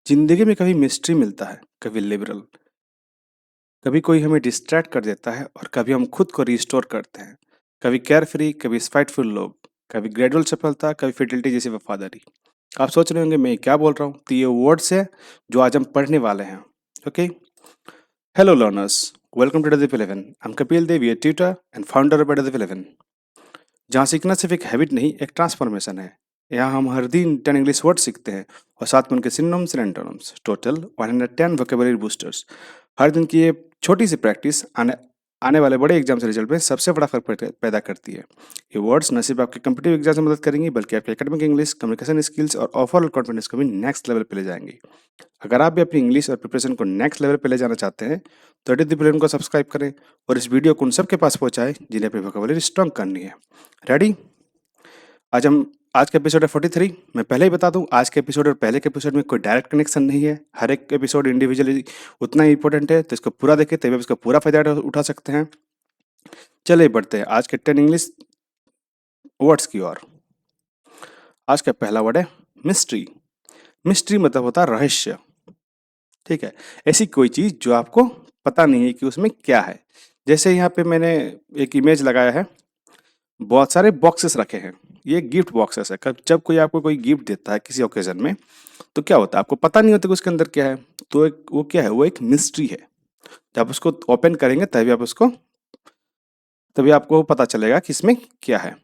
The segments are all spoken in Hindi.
जिंदगी में कभी मिस्ट्री मिलता है, कभी लिबरल, कभी कोई हमें डिस्ट्रैक्ट कर देता है और कभी हम खुद को रिस्टोर करते हैं। कभी केयर फ्री, कभी स्पाइटफुल लोग, कभी ग्रेजुअल सफलता, कभी फिdelity जैसी वफादारी। आप सोच रहे होंगे मैं क्या बोल रहा हूँ, तो ये वर्ड्स है जो आज हम पढ़ने वाले हैं। Okay, hello learners, welcome to Deep 11। I am Kapil Dev, ये tutor and founder of Deep 11, जहाँ सीखना सिर्फ एक हैबिट नहीं, एक ट्रांसफॉर्मेशन है। यहाँ हम हर दिन 10 इंग्लिश वर्ड सीखते हैं और साथ में उनके synonyms and antonyms, total 110 vocabulary boosters. हर दिन की ये छोटी सी प्रैक्टिस आने आने वाले बड़े एग्जाम से रिजल्ट में सबसे बड़ा फर्क पैदा करती है। ये वर्ड्स न सिर्फ आपके कम्पिटिटिव एग्जाम में मदद करेंगी, बल्कि आपके एकेडमिक इंग्लिश, कम्युनिकेशन स्किल्स और ओवरऑल कॉन्फिडेंस को भी नेक्स्ट लेवल पे ले जाएंगी। अगर आप भी अपनी इंग्लिश और प्रिपरेशन को नेक्स्ट लेवल पे ले जाना चाहते हैं, तो द प्लेन को सब्सक्राइब करें और इस वीडियो को उन सबके पास पहुंचाएं जिन्हें अपनी वोकेबलरी स्ट्रॉन्ग करनी है। रेडी? आज का एपिसोड है 43। मैं पहले ही बता दूं, आज के एपिसोड और पहले के एपिसोड में कोई डायरेक्ट कनेक्शन नहीं है। हर एक एपिसोड इंडिविजुअली उतना ही इंपॉर्टेंट है, तो इसको पूरा देखें तभी आप इसका पूरा फायदा उठा सकते हैं। चलिए बढ़ते हैं आज के 10 इंग्लिश वर्ड्स की ओर। आज का पहला वर्ड है मिस्ट्री। मिस्ट्री मतलब होता है रहस्य। ठीक है, ऐसी कोई चीज जो आपको पता नहीं है कि उसमें क्या है। जैसे यहाँ पे मैंने एक इमेज लगाया है, बहुत सारे बॉक्सेस रखे हैं। ये गिफ्ट बॉक्सेस है। जब कोई आपको कोई गिफ्ट देता है किसी ओकेजन में, तो क्या होता है, आपको पता नहीं होता कि उसके अंदर क्या है। तो वो क्या है, वो एक मिस्ट्री है। जब उसको ओपन करेंगे तभी आपको पता चलेगा कि इसमें क्या है।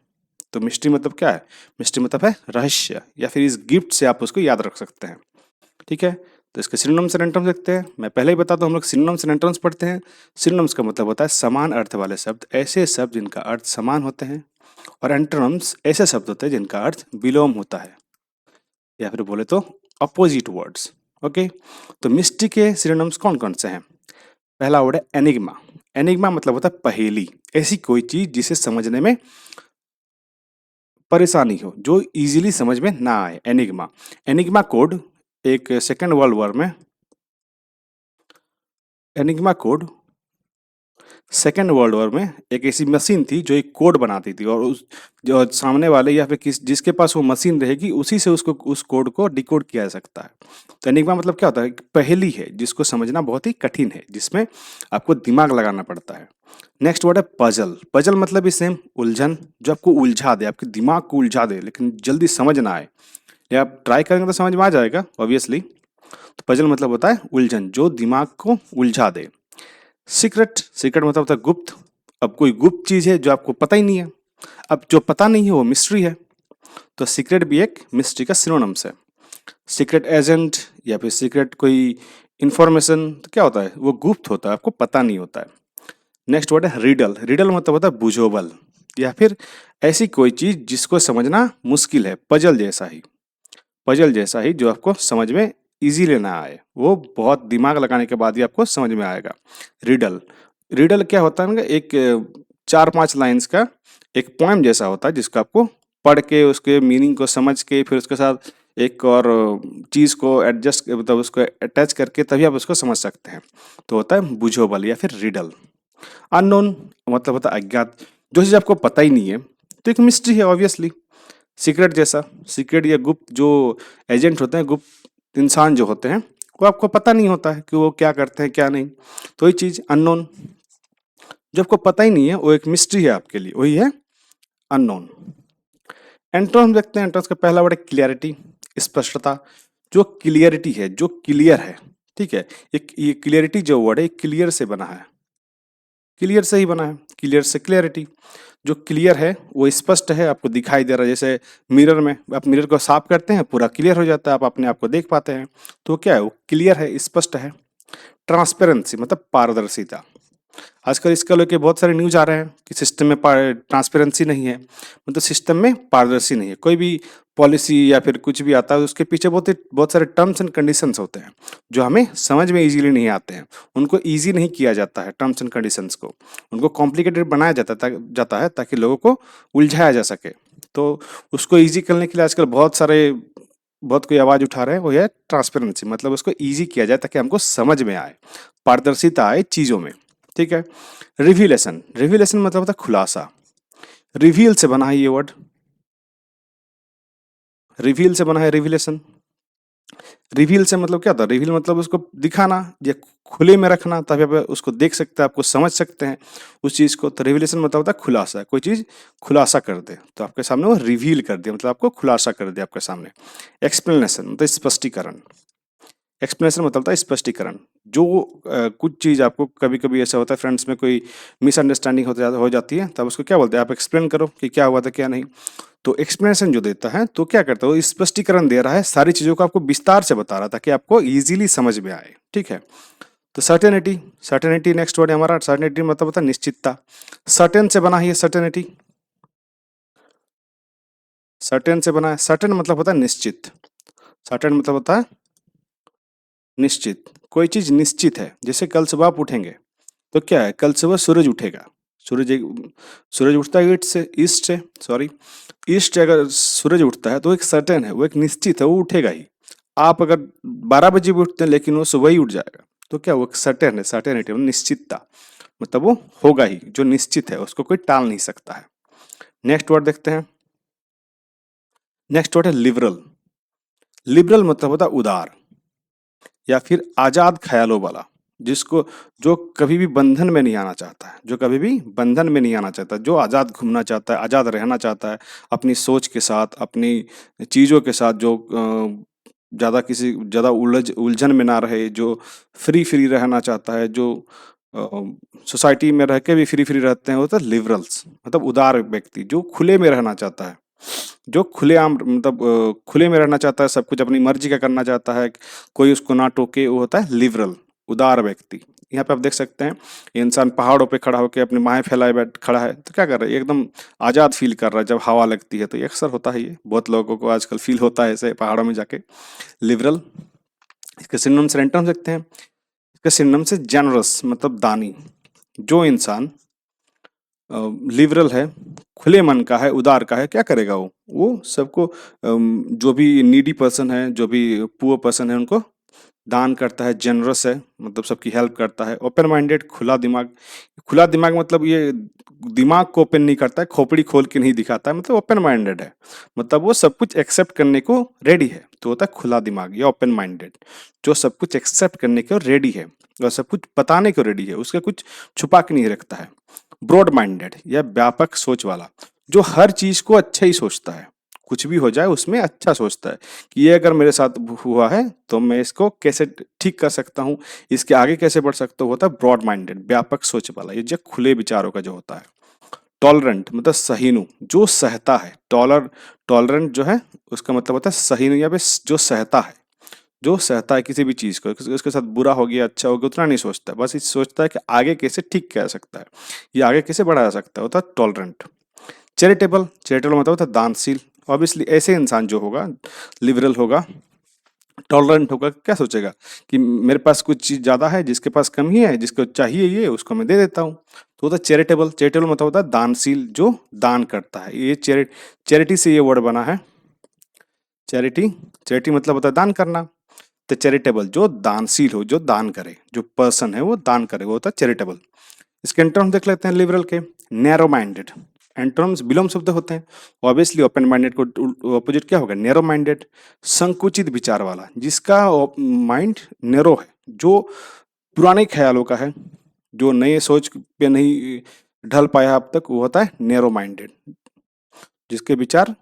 तो मिस्ट्री मतलब क्या है? मिस्ट्री मतलब है रहस्य, या फिर इस गिफ्ट से आप उसको याद रख सकते हैं। ठीक है, तो इसके सिनोनिम्स एंड एंटोनिम्स देखते हैं। मैं पहले ही बता दूं, हम लोग सिनोनिम्स एंड एंटोनिम्स पढ़ते हैं। सिनोनिम्स का मतलब होता है समान अर्थ वाले शब्द, ऐसे शब्द जिनका अर्थ समान होते हैं। और एंटोनिम्स ऐसे शब्द होते हैं जिनका अर्थ विलोम होता है, या फिर बोले तो अपोजिट वर्ड्स। ओके, तो मिस्ट्री के सिनोनिम्स कौन कौन से हैं? पहला वर्ड है एनिग्मा। एनिग्मा मतलब होता है पहेली, ऐसी कोई चीज जिसे समझने में परेशानी हो, जो इजीली समझ में ना आए। एनिग्मा। एनिग्मा कोड एक सेकेंड वर्ल्ड वॉर में enigma code second world war में एक ऐसी मशीन थी जो एक कोड बनाती थी, और उस जो सामने वाले या फिर जिसके पास वो मशीन रहेगी, उसी से उसको उस कोड को डिकोड किया जा सकता है। तो एनिग्मा मतलब क्या होता है? एक पहेली है जिसको समझना बहुत ही कठिन है, जिसमें आपको दिमाग लगाना पड़ता है। नेक्स्ट वर्ड है पजल। पजल मतलब भी सेम, उलझन, जो आपको उलझा दे, आपके दिमाग को उलझा दे, लेकिन जल्दी समझ ना आए। या आप ट्राई करेंगे तो समझ में आ जाएगा ऑब्वियसली। तो पजल मतलब होता है उलझन, जो दिमाग को उलझा दे। सीक्रेट। सीक्रेट मतलब होता है गुप्त। अब कोई गुप्त चीज है जो आपको पता ही नहीं है। अब जो पता नहीं है वो मिस्ट्री है। तो सीक्रेट भी एक मिस्ट्री का सिनोनिम्स है। सीक्रेट एजेंट या फिर सीक्रेट कोई इंफॉर्मेशन, तो क्या होता है, वो गुप्त होता है, आपको पता नहीं होता है। नेक्स्ट वर्ड है रिडल। रिडल मतलब होता है बुझोबल, या फिर ऐसी कोई चीज जिसको समझना मुश्किल है। पजल जैसा ही, पजल जैसा ही, जो आपको समझ में इजीली ना आए, वो बहुत दिमाग लगाने के बाद ही आपको समझ में आएगा। रिडल। रिडल क्या होता है ना, एक 4-5 लाइंस का एक पोएम जैसा होता है, जिसको आपको पढ़ के उसके मीनिंग को समझ के फिर उसके साथ एक और चीज को एडजस्ट, मतलब उसको अटैच करके तभी आप उसको समझ सकते हैं। तो होता है बुझोबल या फिर रिडल। अननोन मतलब होता है अज्ञात, जो चीज आपको पता ही नहीं है, तो एक मिस्ट्री है ऑब्वियसली। सीक्रेट जैसा, सीक्रेट या गुप्त जो एजेंट होते हैं, गुप्त इंसान जो होते हैं, वो आपको पता नहीं होता है कि वो क्या करते हैं क्या नहीं। तो ये चीज अननोन, जो आपको पता ही नहीं है, वो एक मिस्ट्री है आपके लिए, वही है अननोन। एंटोनिम देखते हैं। एंटोनिम्स का पहला वर्ड है क्लियरिटी, स्पष्टता। जो क्लियरिटी है, जो क्लियर है। ठीक है, एक ये क्लियरिटी जो वर्ड है क्लियर से बना है, क्लियर से ही बना है, क्लियर से क्लियरिटी। जो क्लियर है वो स्पष्ट है, आपको दिखाई दे रहा है। जैसे मिरर में आप मिरर को साफ करते हैं, पूरा क्लियर हो जाता है, आप अपने आप को देख पाते हैं। तो क्या है, वो क्लियर है, स्पष्ट है। ट्रांसपेरेंसी मतलब पारदर्शिता। आजकल इसका लेके बहुत सारे न्यूज आ रहे हैं कि सिस्टम में ट्रांसपेरेंसी नहीं है, मतलब सिस्टम में पारदर्शी नहीं है। कोई भी पॉलिसी या फिर कुछ भी आता है, उसके पीछे बहुत सारे टर्म्स एंड कंडीशंस होते हैं, जो हमें समझ में इजीली नहीं आते हैं। उनको इजी नहीं किया जाता है, टर्म्स एंड कंडीशंस को उनको कॉम्प्लिकेटेड बनाया जाता है ताकि लोगों को उलझाया जा सके। तो उसको इजी करने के लिए आजकल बहुत कोई आवाज उठा रहे हैं, वो है ट्रांसपेरेंसी, मतलब उसको इजी किया जाए ताकि हमको समझ में आए, पारदर्शिता आए चीजों में। ठीक है। रिवीलेशन। रिवीलेशन मतलब होता है खुलासा। रिवील से बना है ये वर्ड, रिवील से बना है रिवीलेशन। रिवील से मतलब क्या होता है? रिवील मतलब उसको दिखाना या खुले में रखना, तभी आप उसको देख सकते हैं, आपको समझ सकते हैं उस चीज़ को। तो रिवीलेशन मतलब होता है खुलासा, कोई चीज़ खुलासा कर दे, तो आपके सामने वो रिवील कर दिया, मतलब आपको खुलासा कर दिया आपके सामने। एक्सप्लेनेशन मतलब स्पष्टीकरण। एक्सप्लेनेशन मतलब होता है स्पष्टीकरण। जो कुछ चीज़ आपको कभी-कभी ऐसा होता है फ्रेंड्स में कोई मिसअंडरस्टैंडिंग हो जाती है, तब उसको क्या बोलते हैं? आप एक्सप्लेन करो कि क्या हुआ था, क्या नहीं। तो एक्सप्लेनेशन जो देता है, तो क्या करता है? वो स्पष्टीकरण दे रहा है, सारी चीज़ों को आपको विस्तार से बता रहा है ताकि आपको ईज़िली समझ में आए, ठीक है? तो सर्टेनिटी, सर्टेनिटी नेक्स्ट वर्ड है हमारा। सर्टेनिटी मतलब होता है निश्चितता। सर्टेन से बना है ये सर्टेनिटी। सर्टेन से बना है। सर्टेन मतलब होता है निश्चित। सर्टेन मतलब होता है निश्चित। कोई चीज़ निश्चित है, जैसे कल सुबह आप उठेंगे, तो क्या है? कल सुबह सूरज उठेगा। सूरज एक सूरज उठता है ईस्ट से, सॉरी, ईस्ट से अगर सूरज उठता है तो एक सर्टेन है, वो एक निश्चित है, वो उठेगा ही। आप अगर 12 बजे भी उठते हैं लेकिन वो सुबह ही उठ जाएगा, तो क्या वो एक सर्टेन है, सर्टेनिटी मतलब निश्चितता। मतलब वो होगा ही, जो निश्चित है उसको कोई टाल नहीं सकता है। नेक्स्ट वर्ड देखते हैं। नेक्स्ट वर्ड है लिबरल। लिबरल मतलब होता है उदार या फिर आजाद ख्यालों वाला, जिसको जो कभी भी बंधन में नहीं आना चाहता है, जो कभी भी बंधन में नहीं आना चाहता, जो आजाद घूमना चाहता है, आजाद रहना चाहता है अपनी सोच के साथ, अपनी चीजों के साथ, जो ज्यादा किसी ज्यादा उलझन में ना रहे, जो फ्री फ्री रहना चाहता है, जो सोसाइटी में रह के भी फ्री फ्री रहते हैं, वो होता है लिबरल्स, मतलब उदार व्यक्ति जो खुले में रहना चाहता है, जो खुलेआम मतलब खुले में रहना चाहता है, सब कुछ अपनी मर्जी का करना चाहता है, कोई उसको ना टोके, वो होता है लिबरल, उदार व्यक्ति। यहाँ पे आप देख सकते हैं ये इंसान पहाड़ों पे खड़ा होकर अपनी बाहें फैलाए बैठ खड़ा है, तो क्या कर रहा है? ये एकदम आजाद फील कर रहा है जब हवा लगती है, तो ये अक्सर होता है, ये बहुत लोगों को आजकल फील होता है ऐसे पहाड़ों में जाके। लिबरल। इसके सिनोनिम से एंटोनिम सकते हैं। इसके सिनोनिम से जनरस मतलब दानी। जो इंसान लिबरल है, खुले मन का है, उदार का है, क्या करेगा वो सबको जो भी नीडी पर्सन है, जो भी पुअर पर्सन है, उनको दान करता है। जनरस है मतलब सबकी हेल्प करता है। ओपन माइंडेड खुला दिमाग। खुला दिमाग मतलब ये दिमाग को ओपन नहीं करता है, खोपड़ी खोल के नहीं दिखाता है, मतलब ओपन माइंडेड है, मतलब वो सब कुछ एक्सेप्ट करने को रेडी है, तो होता है खुला दिमाग या ओपन माइंडेड, जो सब कुछ एक्सेप्ट करने को रेडी है और सब कुछ बताने को रेडी है, उसका कुछ छुपा के नहीं रखता है। ब्रॉड माइंडेड या व्यापक सोच वाला, जो हर चीज को अच्छा ही सोचता है, कुछ भी हो जाए उसमें अच्छा सोचता है कि ये अगर मेरे साथ हुआ है तो मैं इसको कैसे ठीक कर सकता हूँ, इसके आगे कैसे बढ़ सकता हूँ, होता है ब्रॉड माइंडेड, व्यापक सोच वाला, ये जो खुले विचारों का जो होता है। टॉलरेंट मतलब सहीनु, जो सहता है। टॉलरेंट जो है उसका मतलब होता है सहीनु, या फिर जो सहता है, जो सहता है किसी भी चीज को, उसके साथ बुरा हो गया अच्छा हो गया उतना नहीं सोचता, बस ये सोचता है कि आगे कैसे ठीक किया जा सकता है, ये आगे कैसे बढ़ाया जा सकता है, होता है टॉलरेंट। चैरिटेबल, चैरिटेबल मतलब होता है दानशील। ऑब्वियसली ऐसे इंसान जो होगा, लिबरल होगा, टॉलरेंट होगा, क्या सोचेगा कि मेरे पास कुछ चीज ज्यादा है, जिसके पास कम ही है, जिसको चाहिए ये उसको मैं दे देता हूँ, तो होता है चैरिटेबल। चैरिटेबल मतलब होता है दानशील, जो दान करता है। ये चैरिटी से ये वर्ड बना है, चैरिटी। चैरिटी मतलब होता है दान करना, तो चैरिटेबल जो दानशील हो, जो दान करे, जो पर्सन है वो दान करे, वो होता है चैरिटेबल। इसके एंटोनिम देख लेते हैं लिबरल के। नैरो माइंडेड, एंटोनिम्स विलोम शब्द होते हैं। ऑब्वियसली ओपन माइंडेड को ऑपोजिट क्या होगा? Narrow minded. संकुचित विचार वाला, जिसका माइंड नैरो है, जो पुराने ख्यालों का है, जो नए सोच पे नहीं ढल पाया अब तक, वो होता है नैरो माइंडेड, जिसके विचार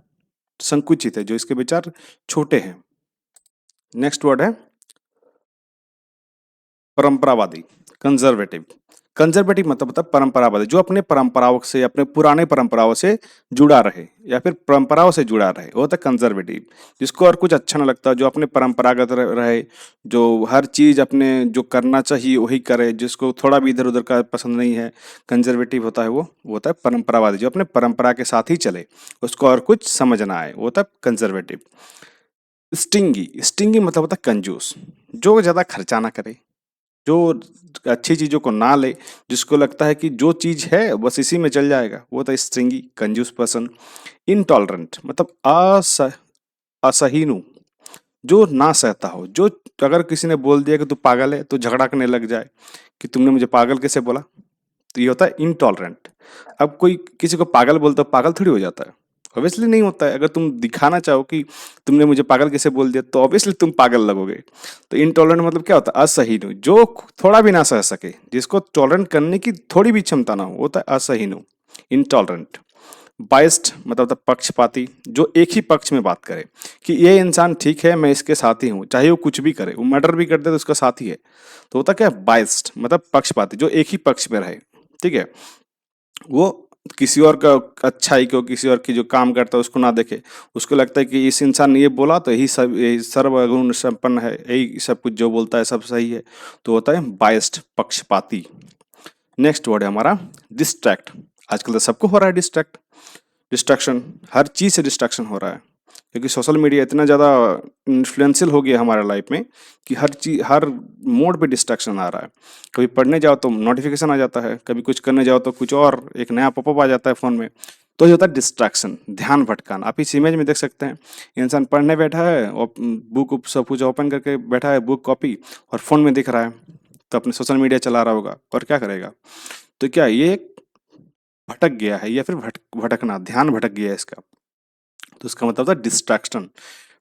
संकुचित है, जो इसके विचार छोटे हैं। नेक्स्ट वर्ड है परंपरावादी, कंजर्वेटिव। कंजर्वेटिव मतलब होता है परंपरावादी, जो अपने परंपराओं से, अपने पुराने परंपराओं से जुड़ा रहे या फिर परंपराओं से जुड़ा रहे, वो होता है कंजर्वेटिव। जिसको और कुछ अच्छा ना लगता, जो अपने परंपरागत रहे, जो हर चीज अपने जो करना चाहिए वही करे, जिसको थोड़ा भी इधर उधर का पसंद नहीं है, कंजर्वेटिव होता है वो होता है परंपरावादी, जो अपने परंपरा के साथ ही चले, उसको और कुछ समझ ना आए, वो होता है कंजर्वेटिव। स्टिंगी, स्टिंगी मतलब होता है कंजूस, जो ज्यादा खर्चा ना करे, जो अच्छी चीजों को ना ले, जिसको लगता है कि जो चीज है बस इसी में चल जाएगा, वो तो स्ट्रिंगी कंजूस पर्सन। इनटॉलरेंट मतलब असहीनु, जो ना सहता हो, जो अगर किसी ने बोल दिया कि तू पागल है तो झगड़ा करने लग जाए कि तुमने मुझे पागल कैसे बोला, तो ये होता है इनटॉलरेंट। अब कोई किसी को पागल बोलता है, पागल थोड़ी हो जाता है, ऑब्वियसली नहीं होता है। अगर तुम दिखाना चाहो कि तुमने मुझे पागल कैसे बोल दिया, तो ऑब्वियसली तुम पागल लगोगे। तो इनटॉलरेंट मतलब क्या होता है? असहिष्णु, जो थोड़ा भी ना सह सके, जिसको टॉलरेंट करने की थोड़ी भी क्षमता ना हो, वो होता है असहिष्णु, इनटॉलरेंट। बाइस्ड मतलब होता है पक्षपाती, जो एक ही पक्ष में बात करे कि ये इंसान ठीक है, मैं इसके साथ ही हूँ, चाहे वो कुछ भी करे, वो मर्डर भी कर दे तो उसका साथ ही है। तो होता क्या है? बाइस्ड मतलब पक्षपाती, जो एक ही पक्ष में रहे। ठीक है, वो किसी और का अच्छाई को, किसी और की जो काम करता है उसको ना देखे। उसको लगता है कि इस इंसान ने ये बोला तो यही सर्वगुण संपन्न है, यही सब कुछ जो बोलता है सब सही है। तो होता है बाइस्ड, पक्षपाती। नेक्स्ट वर्ड है हमारा डिस्ट्रैक्ट। आजकल तो सबको हो रहा है डिस्ट्रैक्ट, डिस्ट्रैक्शन, हर चीज़ से डिस्ट्रैक्शन हो रहा है, क्योंकि सोशल मीडिया इतना ज़्यादा इन्फ्लुएंशियल हो गया हमारे लाइफ में कि हर चीज, हर मोड पे डिस्ट्रैक्शन आ रहा है। कभी पढ़ने जाओ तो नोटिफिकेशन आ जाता है, कभी कुछ करने जाओ तो कुछ और एक नया पॉपअप आ जाता है फ़ोन में। तो ये होता है डिस्ट्रैक्शन, ध्यान भटकाना। आप इस इमेज में देख सकते हैं, इंसान पढ़ने बैठा है और बुक सब कुछ ओपन करके बैठा है, बुक कॉपी, और फ़ोन में दिख रहा है, तो अपने सोशल मीडिया चला रहा होगा और क्या करेगा? तो क्या ये भटक गया है, या फिर भटकना, ध्यान भटक गया है इसका। तो इसका मतलब था डिस्ट्रैक्शन,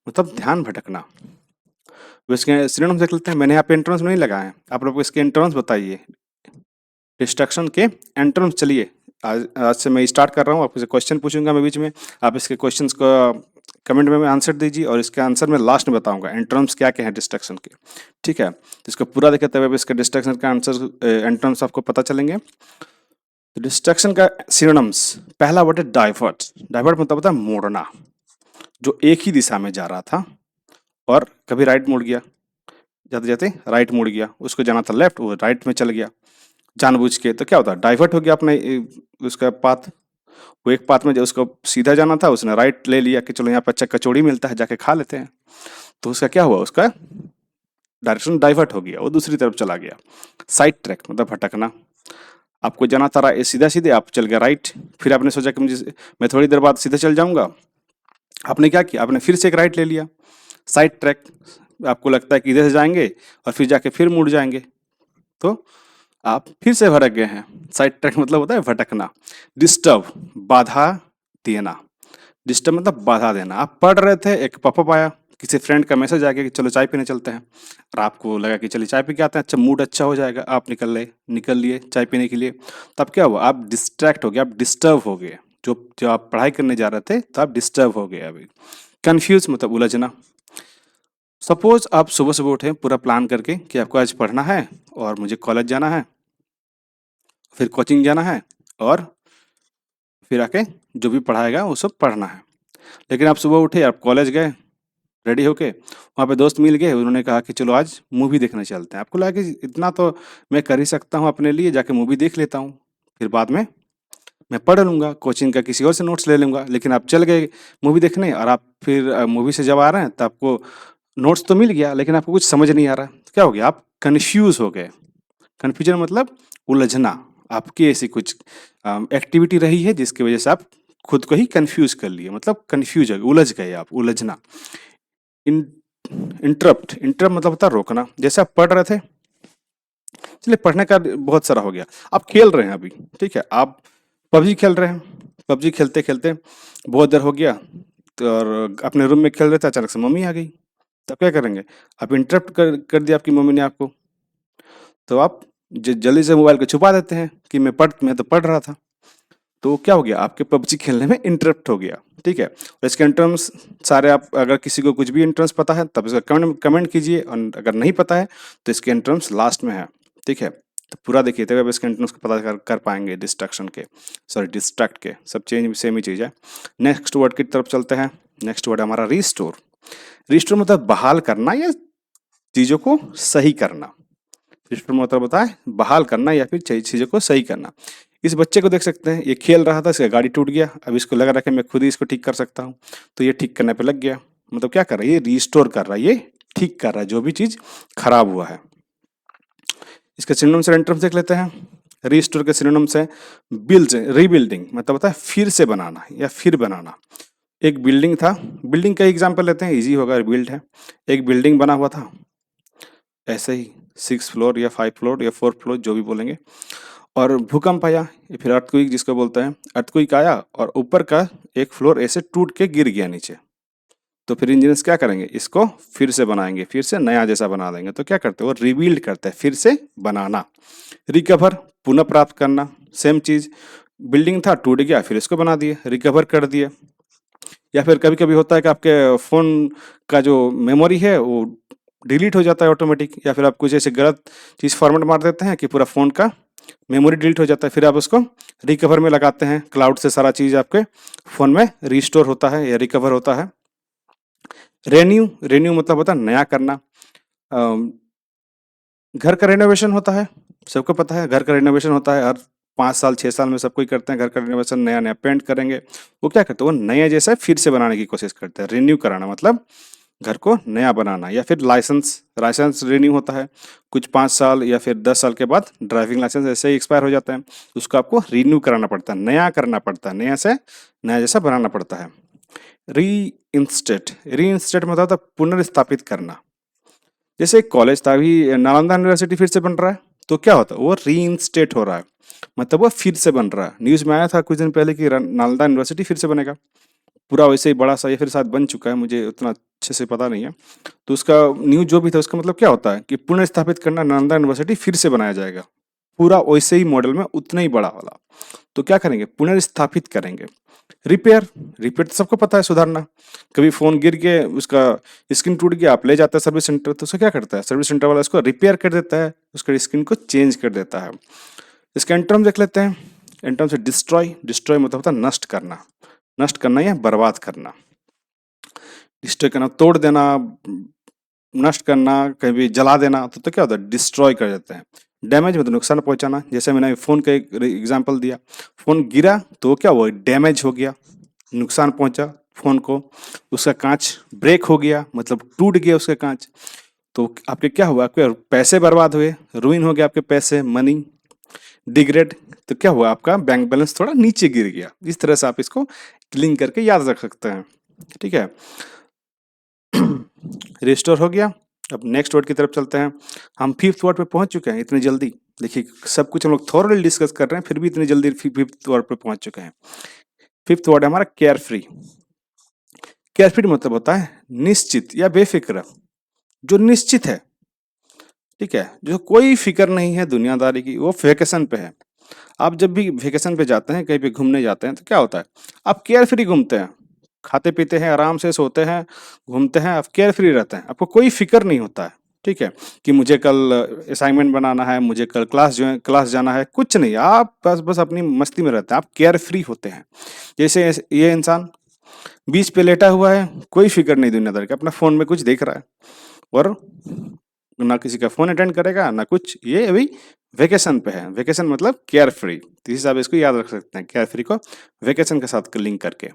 मतलब ध्यान भटकना। तो इसके सिनोनिम्स देख लेते हैं। मैंने यहाँ पे एंटोनिम्स नहीं लगाए हैं, आप लोग इसके एंटोनिम्स बताइए। डिस्ट्रैक्शन के एंटोनिम्स, चलिए आज आज से मैं स्टार्ट कर रहा हूँ, आपसे क्वेश्चन पूछूंगा मैं बीच में, आप इसके क्वेश्चंस को कमेंट में आंसर दीजिए, और इसका आंसर मैं लास्ट में बताऊंगा एंटोनिम्स क्या क्या है डिस्ट्रैक्शन के। ठीक है, तो इसको पूरा देखे तब इसके डिस्ट्रैक्शन का आंसर, एंटोनिम्स आपको पता चलेंगे। तो डिस्ट्रैक्शन का सिनोनिम्स, पहला वर्ड है डाइवर्ट। डाइवर्ट मतलब होता है मोड़ना, जो एक ही दिशा में जा रहा था और कभी राइट मुड़ गया, जाते जाते राइट मुड़ गया, उसको जाना था लेफ्ट, वो राइट में चल गया जानबूझ के, तो क्या होता है? डाइवर्ट हो गया अपने उसका पाथ। वो एक पाथ में जो उसको सीधा जाना था, उसने राइट ले लिया कि चलो यहाँ पर अच्छा कचौड़ी मिलता है, जाके खा लेते हैं। तो उसका क्या हुआ? उसका डायरेक्शन डाइवर्ट हो गया, वो दूसरी तरफ चला गया। साइड ट्रैक मतलब भटकना, आपको जाना था सीधा सीधे, आप चल गए राइट, फिर आपने सोचा कि मैं थोड़ी देर बाद सीधे चल जाऊंगा, आपने क्या किया? आपने फिर से एक राइट ले लिया। साइड ट्रैक, आपको लगता है कि इधर से जाएंगे और फिर जाके फिर मुड़ जाएंगे, तो आप फिर से भटक गए हैं। साइड ट्रैक मतलब होता है भटकना। डिस्टर्ब, बाधा देना। डिस्टर्ब मतलब बाधा देना। आप पढ़ रहे थे, एक पॉपअप आया, किसी फ्रेंड का मैसेज आ गया कि चलो चाय पीने चलते हैं, और आपको लगा कि चलिए चाय पी के आते हैं, अच्छा मूड अच्छा हो जाएगा, आप निकल लिए चाय पीने के लिए। तब क्या हुआ? आप डिस्ट्रैक्ट हो गए, आप डिस्टर्ब हो गए। जो जो आप पढ़ाई करने जा रहे थे, तो आप डिस्टर्ब हो गए अभी। कंफ्यूज मतलब उलझना। सपोज आप सुबह सुबह उठे पूरा प्लान करके कि आपको आज पढ़ना है और मुझे कॉलेज जाना है, फिर कोचिंग जाना है, और फिर आके जो भी पढ़ाएगा वो सब पढ़ना है। लेकिन आप सुबह उठे, आप कॉलेज गए रेडी होके, वहाँ पे दोस्त मिल गए, उन्होंने कहा कि चलो आज मूवी देखने चलते हैं। आपको लगा कि इतना तो मैं कर ही सकता हूँ अपने लिए, जाके मूवी देख लेता हूँ, फिर बाद में मैं पढ़ लूँगा, कोचिंग का किसी और से नोट्स ले लूँगा। लेकिन आप चल गए मूवी देखने, और आप फिर मूवी से जब आ रहे हैं तो आपको नोट्स तो मिल गया, लेकिन आपको कुछ समझ नहीं आ रहा। तो क्या हो गया? आप कन्फ्यूज़ हो गए। कन्फ्यूजन मतलब उलझना। आपकी ऐसी कुछ एक्टिविटी रही है जिसकी वजह से आप खुद को ही कन्फ्यूज कर लिए, मतलब कन्फ्यूज हो गए, उलझ गए आप, उलझना। इन इंटरप्ट, इंटरप्ट मतलब होता है रोकना। जैसे आप पढ़ रहे थे, चलिए पढ़ने का बहुत सारा हो गया, आप खेल रहे हैं अभी, ठीक है, आप पबजी खेल रहे हैं, पबजी खेलते खेलते बहुत देर हो गया, तो और अपने रूम में खेल रहे थे, अचानक से मम्मी आ गई, तब क्या करेंगे? आप इंटरप्ट कर दिया आपकी मम्मी ने आपको, तो आप जल्दी से मोबाइल को छुपा देते हैं कि मैं तो पढ़ रहा था। तो क्या हो गया? आपके पबजी खेलने में इंटरप्ट हो गया। ठीक है, और इसके इंटर्म्स सारे, आप अगर किसी को कुछ भी इंटर्म्स पता है तब इसका कमेंट कीजिए, और अगर नहीं पता है तो इसके इंटर्म्स लास्ट में है। ठीक है, तो पूरा देखिए तब आप इसके इंटर्म्स को पता कर पाएंगे, डिस्ट्रैक्शन के, सॉरी डिस्ट्रैक्ट के, सब चेंज सेम ही चीज़ है। नेक्स्ट वर्ड की तरफ चलते हैं। नेक्स्ट वर्ड है हमारा रिस्टोर। रिस्टोर मतलब बहाल करना या चीज़ों को सही करना। रिस्टोर मतलब होता है बहाल करना या फिर चीज़ों को सही करना। इस बच्चे को देख सकते हैं, ये खेल रहा था, इसका गाड़ी टूट गया, अब इसको लग रहा है कि मैं खुद ही इसको ठीक कर सकता हूँ, तो ये ठीक करने पे लग गया। मतलब क्या कर रहा है? ये रिस्टोर कर रहा है, ये ठीक कर रहा है जो भी चीज़ खराब हुआ है। इसके सिनोनिम्स और एंटोनिम्स देख लेते हैं। रिस्टोर के सिनोनिम्स है बिल्ड, रीबिल्डिंग मतलब होता है फिर से बनाना या फिर बनाना। एक बिल्डिंग था, बिल्डिंग का एग्जाम्पल लेते हैं, ईजी होगा, बिल्ड है। एक बिल्डिंग बना हुआ था ऐसे ही, 6 फ्लोर या 5 फ्लोर या 4 फ्लोर जो भी बोलेंगे, और भूकंप आया या फिर अर्थक्वेक जिसको बोलते हैं, अर्थक्वेक आया और ऊपर का एक फ्लोर ऐसे टूट के गिर गया नीचे, तो फिर इंजीनियर्स क्या करेंगे, इसको फिर से बनाएंगे, फिर से नया जैसा बना देंगे। तो क्या करते हैं, वो रिबिल्ड करते हैं, फिर से बनाना। रिकवर, पुनः प्राप्त करना, सेम चीज, बिल्डिंग था टूट गया, फिर इसको बना दिए, रिकवर कर दिए। या फिर कभी कभी होता है कि आपके फोन का जो मेमोरी है वो डिलीट हो जाता है ऑटोमेटिक, या फिर आप कुछ ऐसे गलत चीज फॉर्मेट मार देते हैं कि पूरा फोन का मेमोरी डिलीट हो जाता है, फिर आप उसको रिकवर में लगाते हैं, क्लाउड से सारा चीज आपके फोन में रिस्टोर होता है या रिकवर होता है। रेन्यू, रेन्यू मतलब होता है नया करना। अम, घर का रेनोवेशन होता है, सबको पता है घर का रेनोवेशन होता है, हर 5 साल 6 साल में सब कोई करते हैं घर का रेनोवेशन, नया नया पेंट करेंगे। वो क्या करते हैं, वो नया जैसा फिर से बनाने की कोशिश करते हैं। रिन्यू कराना मतलब घर को नया बनाना। या फिर लाइसेंस, लाइसेंस रिन्यू होता है, कुछ 5 साल या फिर 10 साल के बाद ड्राइविंग लाइसेंस ऐसे ही एक्सपायर हो जाता है, उसको आपको रिन्यू कराना पड़ता है, नया करना पड़ता है, नया से नया जैसा बनाना पड़ता है। री इंस्टेट, री इंस्टेट मतलब होता है पुनर्स्थापित करना। जैसे एक कॉलेज था, अभी नालंदा यूनिवर्सिटी फिर से बन रहा है, तो क्या होता है, वो रीइंस्टेट हो रहा है, मतलब वो फिर से बन रहा है। न्यूज में आया था कुछ दिन पहले कि नालंदा यूनिवर्सिटी फिर से बनेगा, पूरा वैसे ही बड़ा सा, या फिर शायद बन चुका है, मुझे उतना अच्छे से पता नहीं है। तो उसका न्यूज जो भी था उसका मतलब क्या होता है कि पुनर्स्थापित करना, नालंदा यूनिवर्सिटी फिर से बनाया जाएगा, पूरा वैसे ही मॉडल में, उतना ही बड़ा वाला। तो क्या करेंगे, पुनर्स्थापित करेंगे। रिपेयर, रिपेयर तो सबको पता है, सुधारना। कभी फोन गिर के उसका स्क्रीन टूट गया, आप ले जाते हैं सर्विस सेंटर, तो उसका क्या करता है, सर्विस सेंटर वाला उसको रिपेयर कर देता है, उसका स्क्रीन को चेंज कर देता है। इसका एंटर्म देख लेते हैं। एंटर्म से डिस्ट्रॉय, डिस्ट्रॉय मतलब होता है नष्ट करना, नष्ट करना या बर्बाद करना। डिस्ट्रॉय करना, तोड़ देना, नष्ट करना, कहीं भी जला देना, तो क्या होता है, डिस्ट्रॉय कर देते हैं। डैमेज मतलब नुकसान पहुंचाना, जैसे मैंने फोन का एक एग्जांपल दिया, फोन गिरा तो क्या हुआ, डैमेज हो गया, नुकसान पहुंचा फोन को। उसका कांच ब्रेक हो गया मतलब टूट गया उसका कांच, तो आपके क्या हुआ, आपके पैसे बर्बाद हुए, रुइन हो गया आपके पैसे, मनी। डिग्रेड, तो क्या हुआ, आपका बैंक बैलेंस थोड़ा नीचे गिर गया। इस तरह से आप इसको लिंक करके याद रख सकते हैं, ठीक है। रिस्टोर हो गया। अब नेक्स्ट वर्ड की तरफ चलते हैं। हम फिफ्थ वर्ड पे पहुंच चुके हैं इतनी जल्दी, देखिए सब कुछ हम लोग थॉरली डिस्कस कर रहे हैं, फिर भी इतनी जल्दी फिफ्थ वर्ड पे पहुंच चुके हैं। फिफ्थ वर्ड है हमारा केयर फ्री। केयर फ्री मतलब होता है निश्चित या बेफिक्र, जो निश्चित है, ठीक है, जो कोई फिक्र नहीं है दुनियादारी की, वो वेकेशन पे है। आप जब भी वेकेशन पे जाते हैं, कहीं पे घूमने जाते हैं, तो क्या होता है, आप केयर फ्री घूमते हैं, खाते पीते हैं, आराम से सोते हैं, घूमते हैं, आप केयर फ्री रहते हैं, आपको कोई फिक्र नहीं होता है, ठीक है, कि मुझे कल असाइनमेंट बनाना है, मुझे कल क्लास जाना है, कुछ नहीं, आप बस बस अपनी मस्ती में रहते हैं, आप केयर फ्री होते हैं। जैसे ये इंसान बीच पे लेटा हुआ है, कोई फिक्र नहीं दुनियादारी का, अपना फोन में कुछ देख रहा है, और ना किसी का फोन अटेंड करेगा ना कुछ, ये अभी वेकेशन पे है। वेकेशन मतलब केयर फ्री, तो इस हिसाब से इसको याद रख सकते हैं, केयर फ्री को वेकेशन के साथ लिंक करके।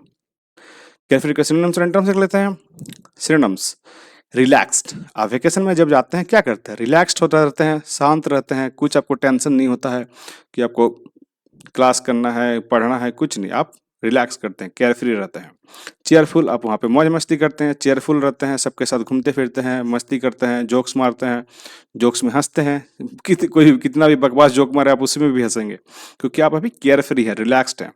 केयर फ्री का सिनोनिम्स और एंटोनिम्स देख लेते हैं। सिनोनिम्स, रिलैक्स्ड, आप वेकेशन में जब जाते हैं क्या करते हैं, रिलैक्स्ड होता रहते हैं, शांत रहते हैं, कुछ आपको टेंशन नहीं होता है कि आपको क्लास करना है, पढ़ना है, कुछ नहीं, आप रिलैक्स करते हैं, केयर फ्री रहते हैं। चेयरफुल, आप वहाँ पे मौज मस्ती करते हैं, चेयरफुल रहते हैं, सबके साथ घूमते फिरते हैं, मस्ती करते हैं, जोक्स मारते हैं, जोक्स में हंसते हैं, कोई कितना भी बकवास जोक मारे आप उसमें भी हंसेंगे, क्योंकि आप अभी केयर फ्री है, रिलैक्स्ड है।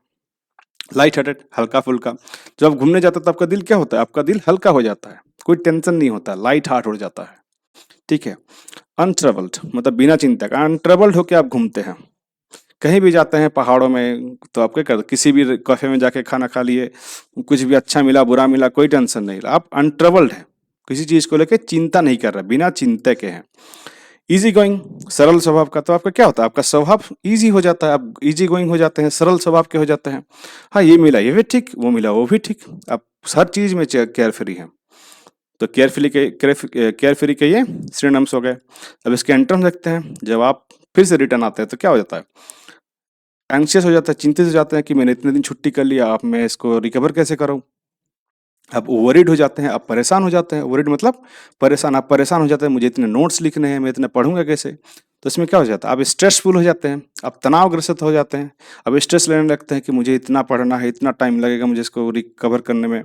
लाइट हार्टेड, हल्का फुल्का, जब आप घूमने जाते हैं तो आपका दिल क्या होता है, आपका दिल हल्का हो जाता है, कोई टेंशन नहीं होता, लाइट हार्ट हो जाता है, ठीक है। अनट्रबल्ड मतलब बिना चिंता का, अनट्रबल्ड होकर आप घूमते हैं, कहीं भी जाते हैं पहाड़ों में, तो आप क्या करते, किसी भी कैफे में जाके खाना खा लिए, कुछ भी अच्छा मिला बुरा मिला, कोई टेंशन नहीं, आप अनट्रबल्ड हैं, किसी चीज को लेके चिंता नहीं कर रहे, बिना चिंता के हैं। इजी गोइंग, सरल स्वभाव का, तो आपका क्या होता है, आपका स्वभाव इजी हो जाता है, आप इजी गोइंग हो जाते हैं, सरल स्वभाव के हो जाते हैं। हाँ, ये मिला ये भी ठीक, वो मिला वो भी ठीक, आप हर चीज में केयर फ्री हैं। तो केयर फ्री के ये सिनोनिम्स हो गए। अब इसके एंटर्म्स देखते हैं। जब आप फिर से रिटर्न आते हैं तो क्या हो जाता है, एंग्शियस हो जाता है, चिंतित हो जाते हैं कि मैंने इतने दिन छुट्टी कर लिया, अब मैं इसको रिकवर कैसे करूं। आप वरीड हो जाते हैं, आप परेशान हो जाते हैं, वरीड मतलब परेशान, आप परेशान हो जाते हैं, मुझे इतने नोट्स लिखने हैं, मैं इतने पढ़ूंगा कैसे। तो इसमें क्या हो जाता है, आप स्ट्रेसफुल हो जाते हैं, आप तनावग्रस्त हो जाते हैं, अब स्ट्रेस लेने लगते हैं कि मुझे इतना पढ़ना है, इतना टाइम लगेगा मुझे इसको रिकवर करने में,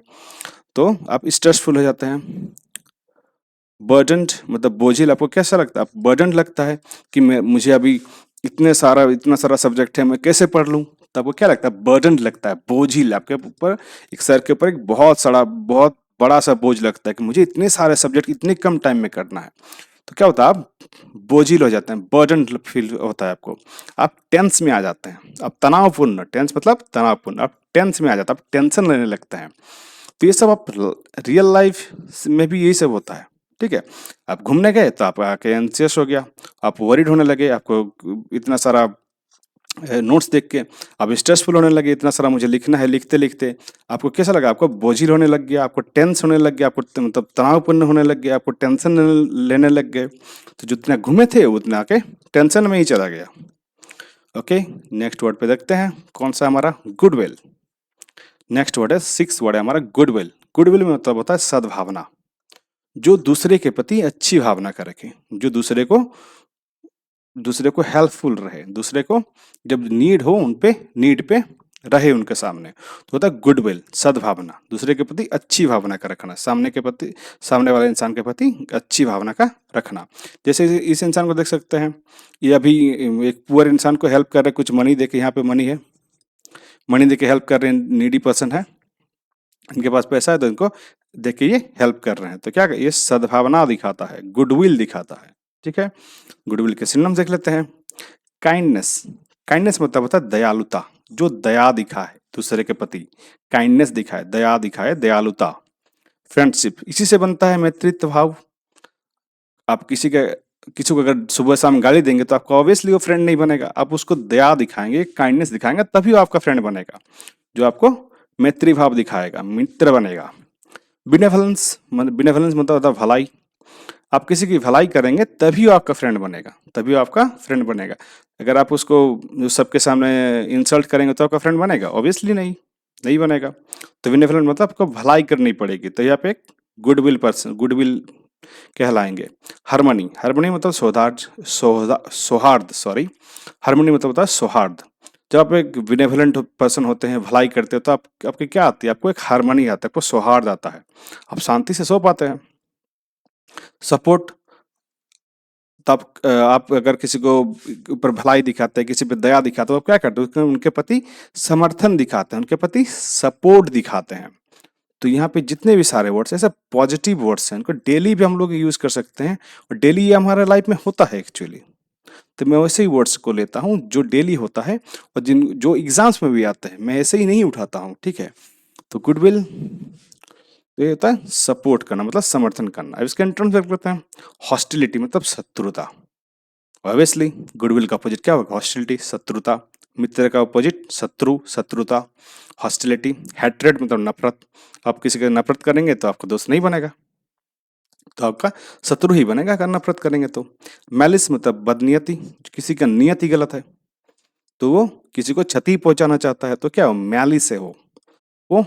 तो आप स्ट्रेसफुल हो जाते हैं। बर्डन्ड मतलब बोझिल, आपको कैसा लगता है, बर्डन लगता है कि मैं मुझे अभी इतना सारा सब्जेक्ट है, मैं कैसे पढ़ लूँ? तब वो क्या लगता है, बर्डन लगता है, बोझिल आपके ऊपर, एक सर के ऊपर एक बहुत बड़ा सा बोझ लगता है कि मुझे इतने सारे सब्जेक्ट इतने कम टाइम में करना है। तो क्या होता है, आप बोझिल हो जाते हैं, बर्डन फील होता है आपको, आप टेंस में आ जाते हैं, आप तनावपूर्ण, टेंस मतलब तनावपूर्ण, आप टेंस में आ जाते हैं, आप टेंशन लेने लगते हैं। तो ये सब आप रियल लाइफ में भी यही सब होता है, ठीक है। आप घूमने गए तो आप आके एंशियस हो गया, आप वरीड होने लगे, आपको इतना सारा नोट्स देख के आप स्ट्रेसफुल होने लगे, इतना सारा मुझे लिखना है, लिखते लिखते आपको कैसा लगा, आपको बोझिल होने लग गया, आपको टेंस होने लग गया, आपको मतलब तनावपूर्ण होने लग गया, आपको टेंशन लेने लग गए। तो जितना घूमे थे उतना आके टेंशन में ही चला गया। ओके, नेक्स्ट वर्ड पे देखते हैं कौन सा हमारा, गुडविल। नेक्स्ट वर्ड है, सिक्स वर्ड है हमारा गुडविल। गुडविल में मतलब होता है सद्भावना, जो दूसरे के प्रति अच्छी भावना का रखे, जो दूसरे को हेल्पफुल रहे, दूसरे को जब नीड हो उन पे नीड पे रहे उनके सामने, तो होता है गुडविल, सद्भावना, दूसरे के प्रति अच्छी भावना का रखना, सामने वाले इंसान के प्रति अच्छी भावना का रखना। जैसे इस इंसान को देख सकते हैं, ये अभी एक पुअर इंसान को हेल्प कर रहे, कुछ मनी दे के, यहाँ पे मनी है, मनी दे के हेल्प कर रहे हैं, नीडी पर्सन है, इनके पास पैसा है तो इनको देख के ये हेल्प कर रहे हैं, तो क्या ये सद्भावना दिखाता है, गुडविल दिखाता है, ठीक है। गुडविल के सिनोनिम्स देख लेते हैं। काइंडनेस, काइंडनेस मतलब होता है दयालुता, जो दया दिखाए दूसरे के प्रति, काइंडनेस दिखाए, दया दिखाए, दयालुता। फ्रेंडशिप, इसी से बनता है मैत्रित्व भाव। आप किसी को अगर सुबह शाम गाली देंगे तो आपका ऑब्वियसली वो फ्रेंड नहीं बनेगा, आप उसको दया दिखाएंगे, काइंडनेस दिखाएंगे, तभी वो आपका फ्रेंड बनेगा, जो आपको मैत्री भाव दिखाएगा, मित्र बनेगा। बिनेवलेंस मतलब होता है भलाई, आप किसी की भलाई करेंगे तभी वो आपका फ्रेंड बनेगा, तभी वो आपका फ्रेंड बनेगा। अगर आप उसको सबके सामने इंसल्ट करेंगे तो आपका फ्रेंड बनेगा, ऑब्वियसली नहीं, नहीं बनेगा। तो बिनेवलेंट मतलब आपको भलाई करनी पड़ेगी, तो यहाँ पे एक गुडविल कहलाएंगे। हार्मनी, हार्मनी मतलब सौहार्द, सॉरी, हार्मनी मतलब होता है सौहार्द। जब आप एक बिनेवलेंट पर्सन होते हैं, भलाई करते हो, तो आपके क्या आती है, आपको एक हार्मनी आता है, आपको सौहार्द आता है, आप शांति से सो पाते हैं। सपोर्ट, तब आप अगर किसी को ऊपर भलाई दिखाते हैं, किसी पे दया दिखाते हो, आप क्या करते हो, उनके प्रति समर्थन दिखाते हैं, उनके प्रति सपोर्ट दिखाते हैं। तो यहाँ पे जितने भी सारे वर्ड्स ऐसे पॉजिटिव वर्ड्स हैं, इनको डेली भी हम लोग यूज कर सकते हैं, और डेली ये हमारे लाइफ में होता है एक्चुअली। तो मैं वैसे ही वर्ड्स को लेता हूँ जो डेली होता है, और जो एग्जाम्स में भी आते हैं, मैं ऐसे ही नहीं उठाता हूँ, ठीक है। तो गुडविल, तो ये होता है सपोर्ट करना, मतलब समर्थन करना। अब इसके टर्म्स देख लेते हैं। हॉस्टिलिटी मतलब शत्रुता, ऑब्वियसली गुडविल का अपोजिट क्या होगा, हॉस्टिलिटी, शत्रुता। मित्र का अपोजिट शत्रु, शत्रुता। हॉस्टिलिटी, हैट्रेड मतलब नफरत, आप किसी का नफरत करेंगे तो आपका दोस्त नहीं बनेगा, तो आपका शत्रु ही बनेगा अगर नफरत करेंगे तो। मैलिस मतलब बदनियति, किसी का नियत ही गलत है, तो वो किसी को क्षति पहुंचाना चाहता है, तो क्या हो, मैलिस है वो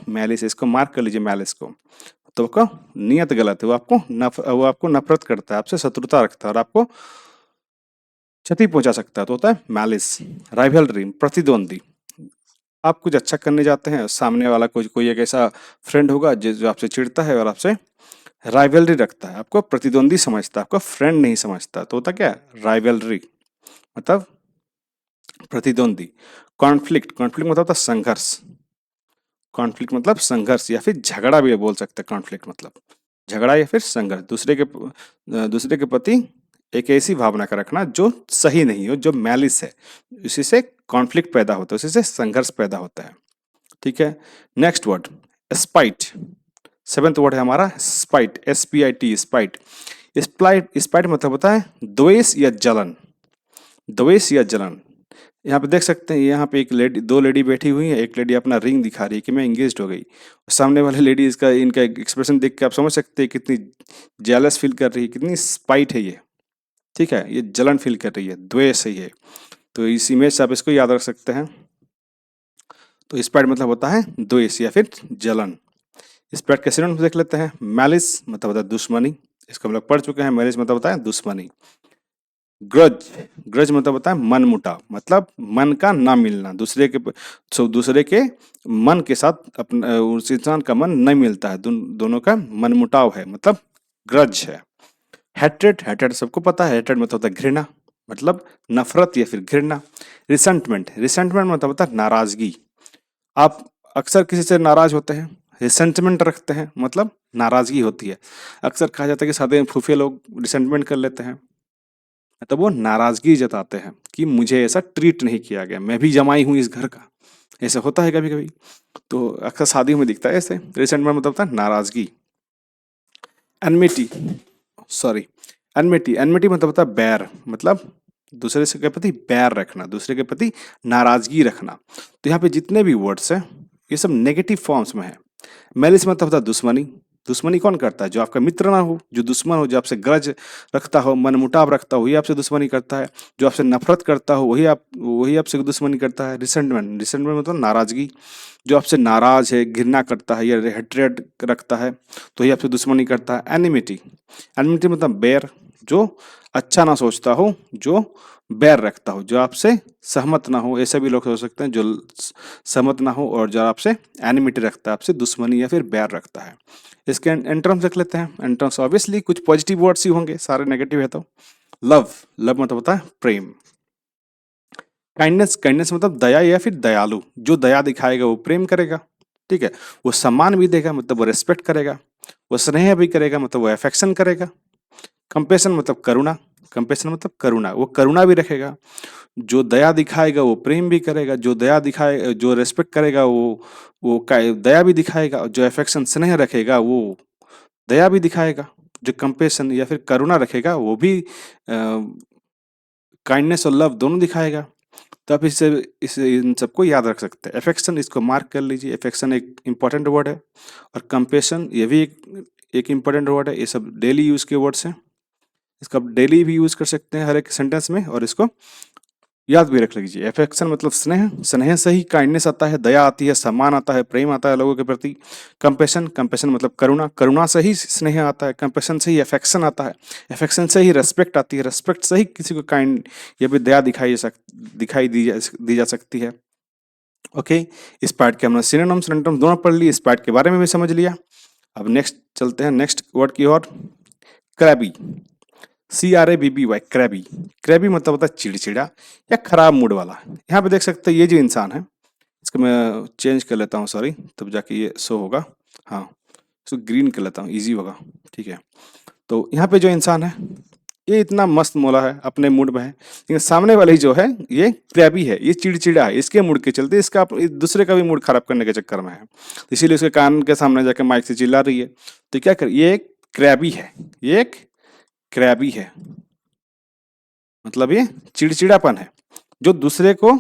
मैलिस है, इसको मार्क कर लीजिए मैलिस को। तो आपका नियत गलत है, वो आपको नफरत करता है, आपसे शत्रुता रखता है और आपको क्षति पहुंचा सकता है, तो होता है मैलिस। राइवलरी, प्रतिद्वंदी, आप कुछ अच्छा करने जाते हैं, सामने वाला कोई एक ऐसा फ्रेंड होगा जो आपसे चिढ़ता है और आपसे राइवलरी रखता है, आपको प्रतिद्वंदी समझता है, आपको फ्रेंड नहीं समझता, तो होता क्या है, राइवलरी मतलब प्रतिद्वंदी। कॉन्फ्लिक्ट, कॉन्फ्लिक्ट मतलब होता है संघर्ष, कॉन्फ्लिक्ट मतलब संघर्ष या फिर झगड़ा भी बोल सकते हैं, कॉन्फ्लिक्ट मतलब झगड़ा या फिर संघर्ष, दूसरे के प्रति एक ऐसी भावना का रखना जो सही नहीं हो, जो मैलिस है, उसी से कॉन्फ्लिक्ट पैदा होता है, उसी से संघर्ष पैदा होता है, ठीक है। Next word, spite. Seventh word है हमारा स्पाइट, SPIT, स्पाइट। स्पाइट मतलब होता है द्वेष या जलन, द्वेष या जलन। यहाँ पे देख सकते हैं, यहाँ पे दो लेडी बैठी हुई है, एक लेडी अपना रिंग दिखा रही है कि मैं एंगेज्ड हो गई, सामने वाले लेडी इनका एक्सप्रेशन देख के आप समझ सकते हैं कितनी जेलस फील कर रही है, कितनी स्पाइट है ये, ठीक है, ये जलन फील कर रही है, द्वेष है ये। तो इस इमेज से आप इसको याद रख सकते हैं। तो स्पाइट मतलब होता है द्वेष या फिर जलन। स्पाइट के सिनोनिम्स देख लेते हैं। मैलिस मतलब होता है दुश्मनी, इसको हम लोग पढ़ चुके हैं, मैलिस मतलब होता है दुश्मनी। ग्रज, ग्रज मतलब होता है मन मुटाव, मतलब मन का ना मिलना, दूसरे के मन के साथ अपना, उस इंसान का मन नहीं मिलता है, दोनों का मन मुटाव है, मतलब ग्रज है। हैट्रेड, हैट्रेड सबको पता है, हैट्रेड मतलब होता है घृणा, मतलब नफरत या फिर घृणा। रिसेंटमेंट, रिसेंटमेंट मतलब होता है नाराजगी। आप अक्सर किसी से नाराज होते हैं, रिसेंटमेंट रखते हैं, मतलब नाराजगी होती है। अक्सर कहा जाता है कि शादी में फूफे लोग रिसेंटमेंट कर लेते हैं, तो वो नाराजगी जताते हैं कि मुझे ऐसा ट्रीट नहीं किया गया, मैं भी जमाई हूँ इस घर का। ऐसा होता है कभी कभी, तो अक्सर शादियों में दिखता है ऐसे। रिसेंटमेंट मतलब होता है नाराजगी। एनमिटी, सॉरी, एनमिटी, एनमिटी मतलब होता है बैर, मतलब दूसरे से के प्रति बैर रखना, दूसरे के प्रति नाराजगी रखना। तो यहाँ पे जितने भी वर्ड्स हैं ये सब नेगेटिव फॉर्म्स में है। मैलिस मतलब होता है दुश्मनी। दुश्मनी कौन करता है? जो आपका मित्र ना हो, जो दुश्मन हो, जो आपसे ग्रज रखता हो, मनमुटाव रखता हो, वही आपसे दुश्मनी करता है। जो आपसे नफरत करता हो वही आपसे दुश्मनी करता है। रिसेंटमेंट, रिसेंटमेंट मतलब नाराजगी। जो आपसे नाराज है, घृणा करता है या हेट्रेड रखता है, तो ये आपसे दुश्मनी करता है। एनिमिटी, एनिमिटी मतलब बैर, जो अच्छा ना सोचता हो, जो बैर रखता हो, जो आपसे सहमत ना हो। ऐसे भी लोग हो सकते हैं जो सहमत ना हो और जो आपसे एनिमिटी रखता है, आपसे दुश्मनी या फिर बैर रखता है। इसके एंटर्म्स देख लेते हैं। एंटर्म्स ऑब्वियसली कुछ पॉजिटिव वर्ड्स ही होंगे, सारे नेगेटिव है तो। लव, लव मतलब होता है प्रेम। काइंडनेस, काइंडनेस मतलब दया या फिर दयालु। जो दया दिखाएगा वो प्रेम करेगा, ठीक है। वो सम्मान भी देगा, मतलब वो रेस्पेक्ट करेगा। वो स्नेह भी करेगा, मतलब वो अफेक्शन करेगा। कंपेशन मतलब करुणा, कंपेशन मतलब करुणा, वो करुणा भी रखेगा। जो दया दिखाएगा वो प्रेम भी करेगा, जो दया दिखाए, जो रेस्पेक्ट करेगा वो दया भी दिखाएगा, और जो अफेक्शन स्नेह रखेगा वो दया भी दिखाएगा। जो कंपेशन या फिर करुणा रखेगा वो भी काइंडनेस और लव दोनों दिखाएगा। तो आप इसे इन सबको याद रख सकते हैं। अफेक्शन, इसको मार्क कर लीजिए, अफेक्शन एक इंपॉर्टेंट वर्ड है। और कंपेशन ये भी एक इंपॉर्टेंट वर्ड है। ये सब डेली यूज के वर्ड्स हैं, इसका आप डेली भी यूज कर सकते हैं हर एक सेंटेंस में, और इसको याद भी रख लीजिए। अफेक्शन मतलब स्नेह, स्नेह से ही काइंडनेस आता है, दया आती है, सम्मान आता है, प्रेम आता है लोगों के प्रति। कंपेशन, कंपेशन मतलब करुणा, करुणा से ही स्नेह आता है। कंपेशन से ही अफेक्शन आता है, अफेक्शन से ही रेस्पेक्ट आती है, रेस्पेक्ट से ही किसी को काइंड या फिर दया दिखाई दी जा सकती है। ओके, इस पार्ट के हमने सिनोनिम्स एंटोनिम्स दोनों पढ़ लिए, इस पार्ट के बारे में भी समझ लिया। अब नेक्स्ट चलते हैं नेक्स्ट वर्ड की ओर। Crabby, CRABBY, crabby. क्रैबी मतलब होता है चिड़चिड़ा या खराब मूड वाला। यहाँ पे देख सकते हैं ये जो इंसान है, इसको मैं चेंज कर लेता हूँ, सॉरी, तब जाके ये शो होगा। हाँ, इसको ग्रीन कर लेता हूँ, इजी होगा, ठीक है। तो यहाँ पे जो इंसान है ये इतना मस्त मौला है, अपने मूड में है, लेकिन सामने वाली जो है ये क्रैबी है, ये चिड़चिड़ा है। इसके मूड के चलते इसका दूसरे का भी मूड खराब करने के चक्कर में है, तो इसीलिए उसके कान के सामने जाके माइक से चिल्ला रही है। तो क्या कर, ये एक क्रैबी है, ये एक क्रैबी है, मतलब ये चिड़चिड़ापन है जो दूसरे को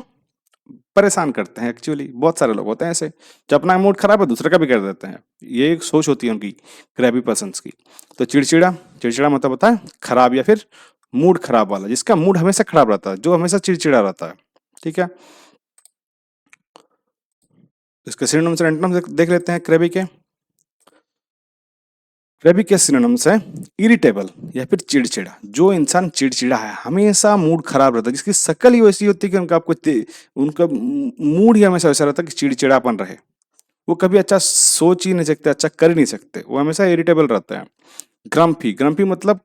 परेशान करते हैं। एक्चुअली बहुत सारे लोग होते हैं ऐसे, जो अपना मूड खराब है दूसरे का भी कर देते हैं। ये एक सोच होती है उनकी, क्रैबी पर्सन्स की। तो चिड़चिड़ा, चिड़चिड़ा मतलब होता है खराब या फिर मूड खराब वाला, जिसका मूड हमेशा खराब रहता है, जो हमेशा चिड़चिड़ा रहता है, ठीक है। इसके सिनोनिम्स और एंटोनिम्स देख लेते हैं क्रैबी के। क्रैबी के सिनोनिम्स है इरिटेबल या फिर चिड़चिड़ा। जो इंसान चिड़चिड़ा है, हमेशा मूड खराब रहता है, जिसकी शक्ल ही वैसी होती है कि उनका मूड ही हमेशा वैसा रहता है कि चिड़चिड़ापन रहे। वो कभी अच्छा सोच ही नहीं सकते, अच्छा कर ही नहीं सकते, वो हमेशा इरिटेबल रहते हैं। ग्रम्फी, ग्रम्फी मतलब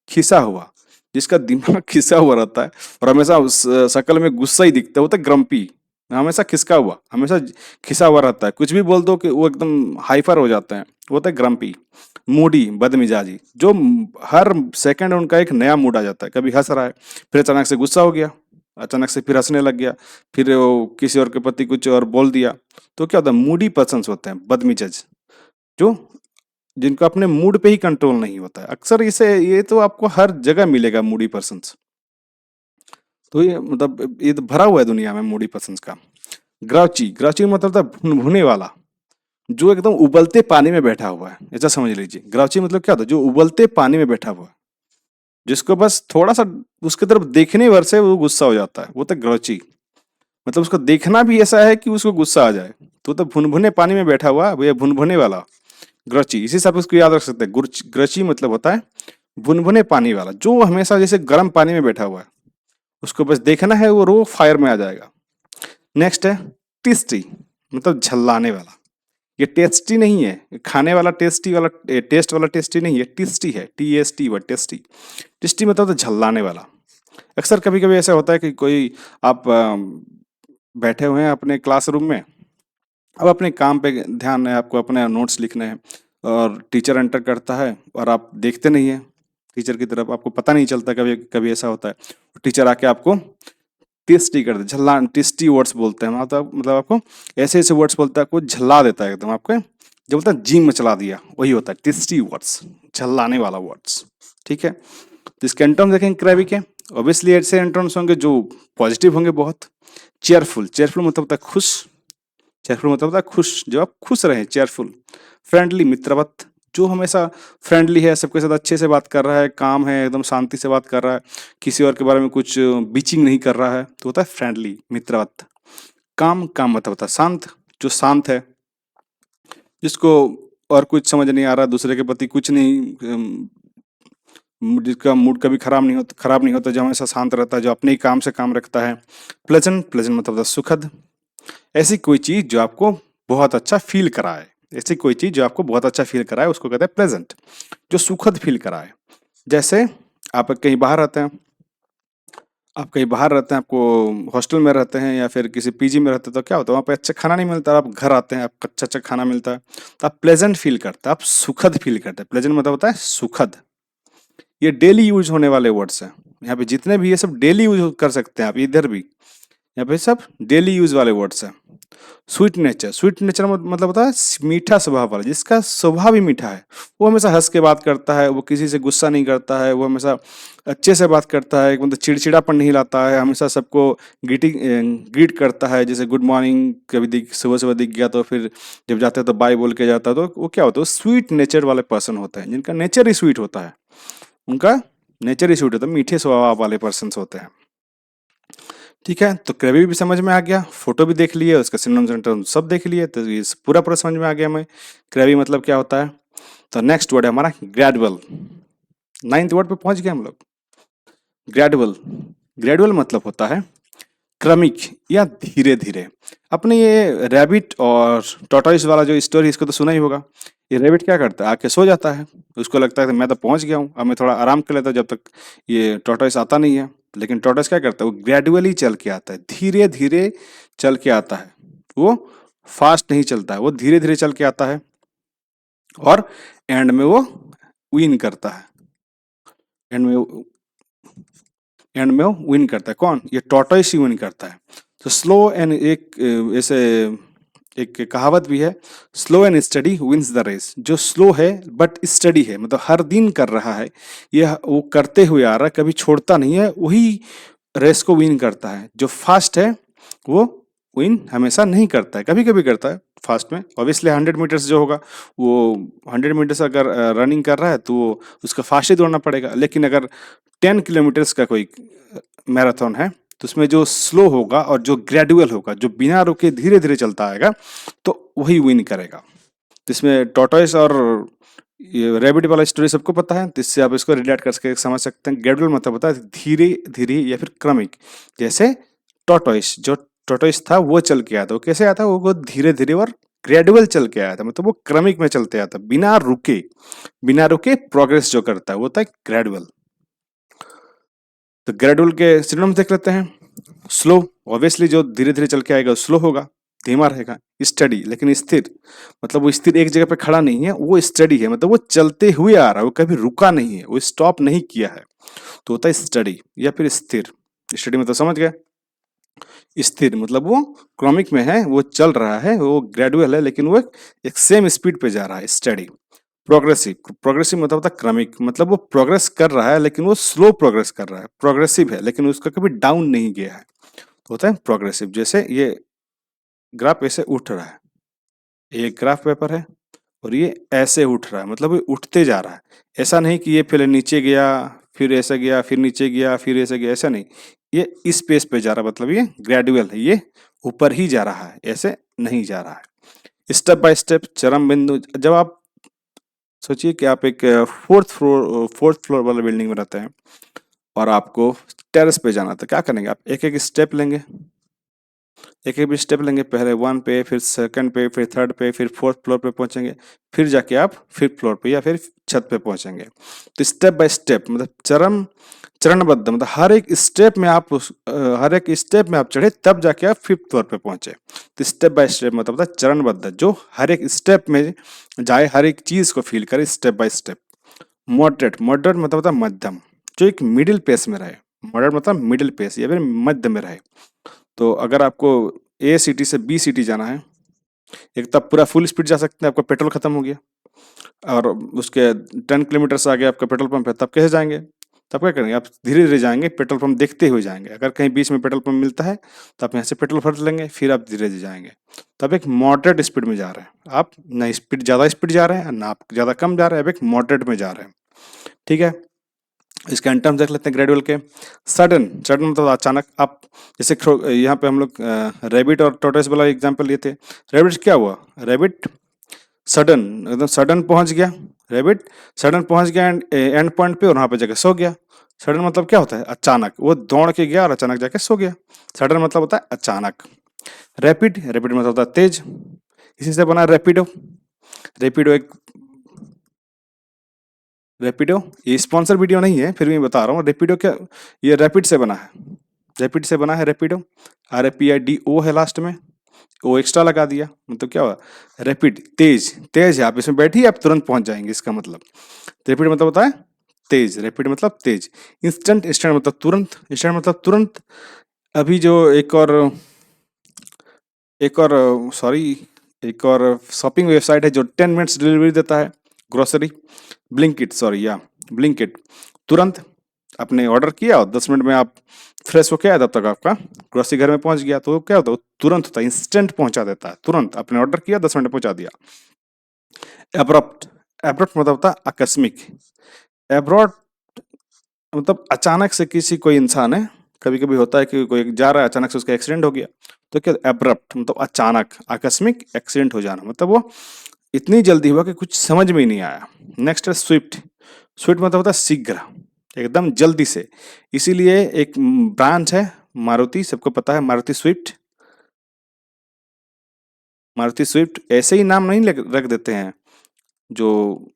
खिसा हुआ, जिसका दिमाग खिसा हुआ रहता है और हमेशा उस शक्ल में गुस्सा ही दिखता है, वो तो ग्रम्पी, हमेशा खिसका हुआ, हमेशा खिसा हुआ रहता है। कुछ भी बोल दो कि वो एकदम हाइपर हो जाते हैं, वो तो ग्रम्पी। मूडी, बदमिजाजी, जो हर सेकंड उनका एक नया मूड आ जाता है। कभी हंस रहा है, फिर अचानक से गुस्सा हो गया, अचानक से फिर हंसने लग गया, फिर वो किसी और के प्रति कुछ और बोल दिया। तो क्या होता है, मूडी पर्सन्स होते हैं, बदमिजाज, जो जिनको अपने मूड पे ही कंट्रोल नहीं होता है। अक्सर इसे ये तो आपको हर जगह मिलेगा मूडी पर्सन्स। तो ये मतलब ये तो भरा हुआ है दुनिया में मूडी पर्सन्स का। ग्राउची, ग्राउची मतलब था भुने वाला, जो एकदम उबलते पानी में बैठा हुआ है, ऐसा समझ लीजिए। ग्राउची मतलब क्या होता है, जो उबलते पानी में बैठा हुआ है, जिसको बस थोड़ा सा उसकी तरफ देखने भर से वो गुस्सा हो जाता है, वो तो ग्राउची। मतलब उसको देखना भी ऐसा है कि उसको गुस्सा आ जाए। तो भुनभुने पानी में बैठा हुआ, वो ये भुनभुने वाला ग्रची, इसी से आप उसको याद रख सकते हैं। ग्रची मतलब होता है भुनभुने पानी वाला, जो हमेशा जैसे गर्म पानी में बैठा हुआ है, उसको बस देखना है वो रो फायर में आ जाएगा। नेक्स्ट है टेस्टी, मतलब झल्लाने वाला। ये टेस्टी नहीं है खाने वाला, टेस्टी वाला, टेस्ट वाला टेस्टी नहीं है, टेस्टी है, TST वर्ड, टेस्टी। टेस्टी मतलब तो झल्लाने वाला। अक्सर कभी-कभी ऐसा होता है कि कोई आप बैठे हुए हैं अपने क्लासरूम में, अब अपने काम पे ध्यान है, आपको अपने नोट्स लिखने हैं और टीचर एंटर करता है और आप देखते नहीं हैं टीचर की तरफ, आपको पता नहीं चलता, कभी कभी ऐसा होता है। टीचर आके आपको टेस्टी कर दे, झल्ला टेस्टी वर्ड्स बोलते हैं, मतलब आपको ऐसे-ऐसे वर्ड्स बोलता है, आपको झल्ला देता है एकदम, आपको जो बोलता है जी मचला दिया, वही होता है टेस्टी वर्ड्स, झल्लाने वाला वर्ड्स, ठीक है? तो इसके एंटोन्स देखेंगे क्रैवी के, ऑब्वियसली ऐसे एंटोन्स होंगे जो पॉजिटिव होंगे बहुत। चेयरफुल, चेयरफुल मतलब होता है खुश, चेयरफुल मतलब होता है खुश, जो आप खुश रहें, चेयरफुल। फ्रेंडली मित्रवत, जो हमेशा फ्रेंडली है, सबके साथ अच्छे से बात कर रहा है, काम है, एकदम शांति से बात कर रहा है, किसी और के बारे में कुछ बीचिंग नहीं कर रहा है, तो होता है फ्रेंडली मित्रवत। काम, काम मतलब होता है शांत, जो शांत है, जिसको और कुछ समझ नहीं आ रहा, दूसरे के प्रति कुछ नहीं, जिसका मूड कभी खराब नहीं होता, जो हमेशा शांत रहता है, जो अपने ही काम से काम रखता है। प्लेजेंट, प्लेजेंट मतलब होता है सुखद, ऐसी कोई चीज जो आपको बहुत अच्छा फील कराए, ऐसी कोई चीज जो आपको बहुत अच्छा फील कराए उसको कहते हैं प्लेजेंट, जो सुखद फील कराए। जैसे आप कहीं बाहर रहते हैं, आप कहीं बाहर रहते हैं, आपको हॉस्टल में रहते हैं या फिर किसी पीजी में रहते हैं, तो क्या होता है वहाँ पे अच्छा खाना नहीं मिलता, आप घर आते हैं, आपको अच्छा अच्छा खाना मिलता है, तो आप प्लेजेंट फील करते हैं, आप सुखद फील करते हैं। प्लेजेंट मतलब होता है सुखद। ये डेली यूज होने वाले वर्ड्स हैं, यहाँ पे जितने भी ये सब डेली यूज कर सकते हैं आप, इधर भी यहाँ पे सब डेली यूज वाले वर्ड्स हैं। स्वीट नेचर, स्वीट नेचर मतलब होता है मीठा स्वभाव वाला, जिसका स्वभाव ही मीठा है, वो हमेशा हंस के बात करता है, वो किसी से गुस्सा नहीं करता है, वो हमेशा अच्छे से बात करता है, मतलब चिड़चिड़ापन नहीं लाता है, हमेशा सबको ग्रीट करता है, जैसे गुड मॉर्निंग कभी दिख सुबह सुबह दिख गया तो फिर जब जाते हैं तो बाय बोल के जाता है, तो वो क्या होता है स्वीट नेचर वाले पर्सन होते हैं, जिनका नेचर ही स्वीट होता है, उनका नेचर ही स्वीट होता है, मीठे स्वभाव वाले पर्सन होते हैं। ठीक है, तो क्रैवी भी समझ में आ गया, फोटो भी देख लिए, उसका सिनोनिम्स एंटोनिम्स सब देख लिए, तो ये पूरा पूरा समझ में आ गया हमें क्रैवी मतलब क्या होता है। तो नेक्स्ट वर्ड है हमारा ग्रेडुअल, 9th वर्ड पे पहुंच गए हम लोग। ग्रेडुअल, ग्रेडुअल मतलब होता है क्रमिक या धीरे धीरे। अपने ये रैबिट और टॉर्टोइस वाला जो स्टोरी, इसको तो सुना ही होगा। ये रैबिट क्या करता है, आके सो जाता है, उसको लगता है कि मैं तो पहुंच गया हूँ, अब मैं थोड़ा आराम कर लेता हूँ जब तक ये टॉर्टोइस आता नहीं है। लेकिन टॉर्टोइस क्या करता है, वो ग्रेजुअली चल के आता है, धीरे धीरे चल के आता है, वो फास्ट नहीं चलता है, वो धीरे धीरे चल के आता है और एंड में वो विन करता है। एंड में एंड में वो विन करता है, कौन, ये टॉर्टोइस ही विन करता है। तो स्लो एंड एक ऐसे एक कहावत भी है, slow and steady wins the race. जो स्लो है बट स्टडी है, मतलब हर दिन कर रहा है, यह वो करते हुए आ रहा है, कभी छोड़ता नहीं है, वही रेस को विन करता है। जो फास्ट है वो विन हमेशा नहीं करता है, कभी कभी करता है फास्ट में। ऑब्वियसली 100 मीटर्स जो होगा, वो 100 मीटर्स अगर रनिंग कर रहा है तो वो उसका फास्ट ही दौड़ना पड़ेगा। लेकिन अगर 10 किलोमीटर्स का कोई मैराथन है तो उसमें जो स्लो होगा और जो ग्रेजुअल होगा, जो बिना रुके धीरे धीरे चलता आएगा, तो वही विन करेगा। तो इसमें टॉर्टोइस और ये रैबिट वाला स्टोरी सबको पता है, तो इससे आप इसको रिलेट करके समझ सकते हैं। ग्रेजुअल मतलब होता है धीरे धीरे या फिर क्रमिक। जैसे टॉर्टोइस, जो टॉर्टोइस था वो चल के आया था, वो कैसे आया था, वो धीरे धीरे और ग्रेजुअल चल के आया था, मतलब वो क्रमिक में चलते आया था, बिना रुके प्रोग्रेस जो करता है वो होता है ग्रेजुअल। तो ग्रेजुअल के सिनोनिम्स देख लेते हैं। स्लो, ऑब्वियसली जो धीरे धीरे चल के आएगा स्लो होगा, धीमा रहेगा। स्टडी, लेकिन स्थिर, मतलब वो स्थिर एक जगह पे खड़ा नहीं है, वो स्टडी है, मतलब वो चलते हुए आ रहा है, वो कभी रुका नहीं है, वो स्टॉप नहीं किया है, तो होता है स्टडी या फिर स्थिर। स्टडी मतलब समझ गए, स्थिर मतलब वो क्रमिक में है, वो चल रहा है, वो ग्रेजुअल है, लेकिन वो एक सेम स्पीड पे जा रहा है, स्टडी। प्रोग्रेसिव, प्रोग्रेसिव मतलब होता है क्रमिक, मतलब वो प्रोग्रेस कर रहा है लेकिन वो स्लो प्रोग्रेस कर रहा है, प्रोग्रेसिव है लेकिन उसका कभी डाउन नहीं गया है, तो होता है प्रोग्रेसिव। जैसे ये ग्राफ ऐसे उठ रहा है, ये ग्राफ पेपर है और ये ऐसे उठ रहा है, मतलब ये उठते जा रहा है, ऐसा नहीं कि ये पहले नीचे गया फिर ऐसे गया फिर नीचे गया फिर ऐसे गया, ऐसा नहीं, ये इस पेस पे जा रहा है, मतलब ये ग्रेजुअल है, ये ऊपर ही जा रहा है, ऐसे नहीं जा रहा है। स्टेप बाय स्टेप, चरम बिंदु। जब आप सोचिए कि आप एक फोर्थ फ्लोर वाले बिल्डिंग में रहते हैं और आपको टेरेस पे जाना, तो क्या करेंगे आप, एक एक स्टेप लेंगे, एक एक भी स्टेप लेंगे, पहले 1 पे, फिर सेकंड पे, फिर थर्ड पे, फिर फोर्थ फ्लोर पे पहुंचेंगे, फिर जाके आप फिफ्थ फ्लोर पे या फिर छत पे पहुंचेंगे। तो स्टेप बाय स्टेप मतलब चरणबद्ध, मतलब हर एक स्टेप में आप हर एक स्टेप में आप चढ़े तब जाके आप फिफ्थ फ्लोर पे पहुंचे। तो स्टेप बाय स्टेप मतलब होता है चरणबद्ध, जो हर एक स्टेप में जाए, हर एक चीज को फील करे step by step. Moderate, moderate मतलब होता है मध्यम, जो एक मिडिल पेस में रहे। मॉडरेट मतलब मिडिल पेस या फिर मध्य में रहे। तो अगर आपको ए सिटी से बी सिटी जाना है, एक तब पूरा फुल स्पीड जा सकते हैं, आपका पेट्रोल खत्म हो गया और उसके 10 किलोमीटर से आगे आपका पेट्रोल पंप है, तब कैसे जाएंगे? तब क्या करेंगे? आप धीरे धीरे जाएंगे, पेट्रोल पंप देखते हुए जाएंगे। अगर कहीं बीच में पेट्रोल पंप मिलता है तो आप यहाँ से पेट्रोल भर लेंगे, फिर आप धीरे धीरे जाएंगे। तो आप एक मॉडरेट स्पीड में जा रहे हैं, आप ना ज़्यादा स्पीड जा रहे हैं ना आप ज़्यादा कम जा रहे हैं, आप एक मॉडरेट में जा रहे हैं। ठीक है, इसके टर्म्स देख लेते हैं ग्रेजुअल के। सडन, सडन मतलब अचानक। आप जैसे यहाँ पे हम लोग रैबिट और टोर्टोइस वाला एग्जांपल लिए थे। रैबिट क्या हुआ? रैबिट सडन, एकदम सडन पहुंच गया। रैबिट सडन पहुंच गया एंड पॉइंट पे और वहां पे जाके सो गया। सडन मतलब क्या होता है? अचानक। वो दौड़ के गया और अचानक जाके सो गया। सडन मतलब होता है अचानक। रैपिड, रैपिड मतलब होता है तेज। इसी से बना रैपिडो। रैपिडो एक रैपिडो, ये स्पॉन्सर वीडियो नहीं है, फिर भी मैं बता रहा हूँ। रैपिडो क्या, ये रैपिड से बना है। रैपिड से बना है रैपिडो। RAPIDO है लास्ट में, ओ एक्स्ट्रा लगा दिया, मतलब क्या हुआ? रैपिड, तेज। तेज है, आप इसमें बैठिए, आप तुरंत पहुंच जाएंगे, इसका मतलब। रैपिड मतलब होता है तेज, रैपिड मतलब तेज। इंस्टेंट, इंस्टेंट मतलब तुरंत, इंस्टेंट मतलब तुरंत। अभी जो सॉरी, एक और शॉपिंग वेबसाइट है जो 10 मिनट्स डिलीवरी देता है, ग्रोसरी। ब्लिंकिट, सॉरी या ब्लिंकिट। तुरंत आपने ऑर्डर किया और 10 मिनट में आप फ्रेश होके आए, तब तक आपका ग्रोसरी घर में पहुंच गया। तो क्या होता है? तुरंत होता है, इंस्टेंट पहुंचा देता है, तुरंत आपने ऑर्डर किया 10 मिनट में पहुंचा दिया। एब्रप्ट, एब्रप्ट मतलब होता है आकस्मिक। एब्रप्ट मतलब अचानक से किसी कोई इंसान है, कभी कभी होता है कि कोई जा रहा है, अचानक से उसका एक्सीडेंट हो गया, तो क्या? एब्रप्ट मतलब अचानक, आकस्मिक एक्सीडेंट हो जाना, मतलब वो इतनी जल्दी हुआ कि कुछ समझ में ही नहीं आया। नेक्स्ट है स्विफ्ट। स्विफ्ट मतलब होता है शीघ्र, एकदम जल्दी से। इसीलिए एक ब्रांच है मारुति, सबको पता है मारुति स्विफ्ट। मारुति स्विफ्ट ऐसे ही नाम नहीं रख देते हैं, जो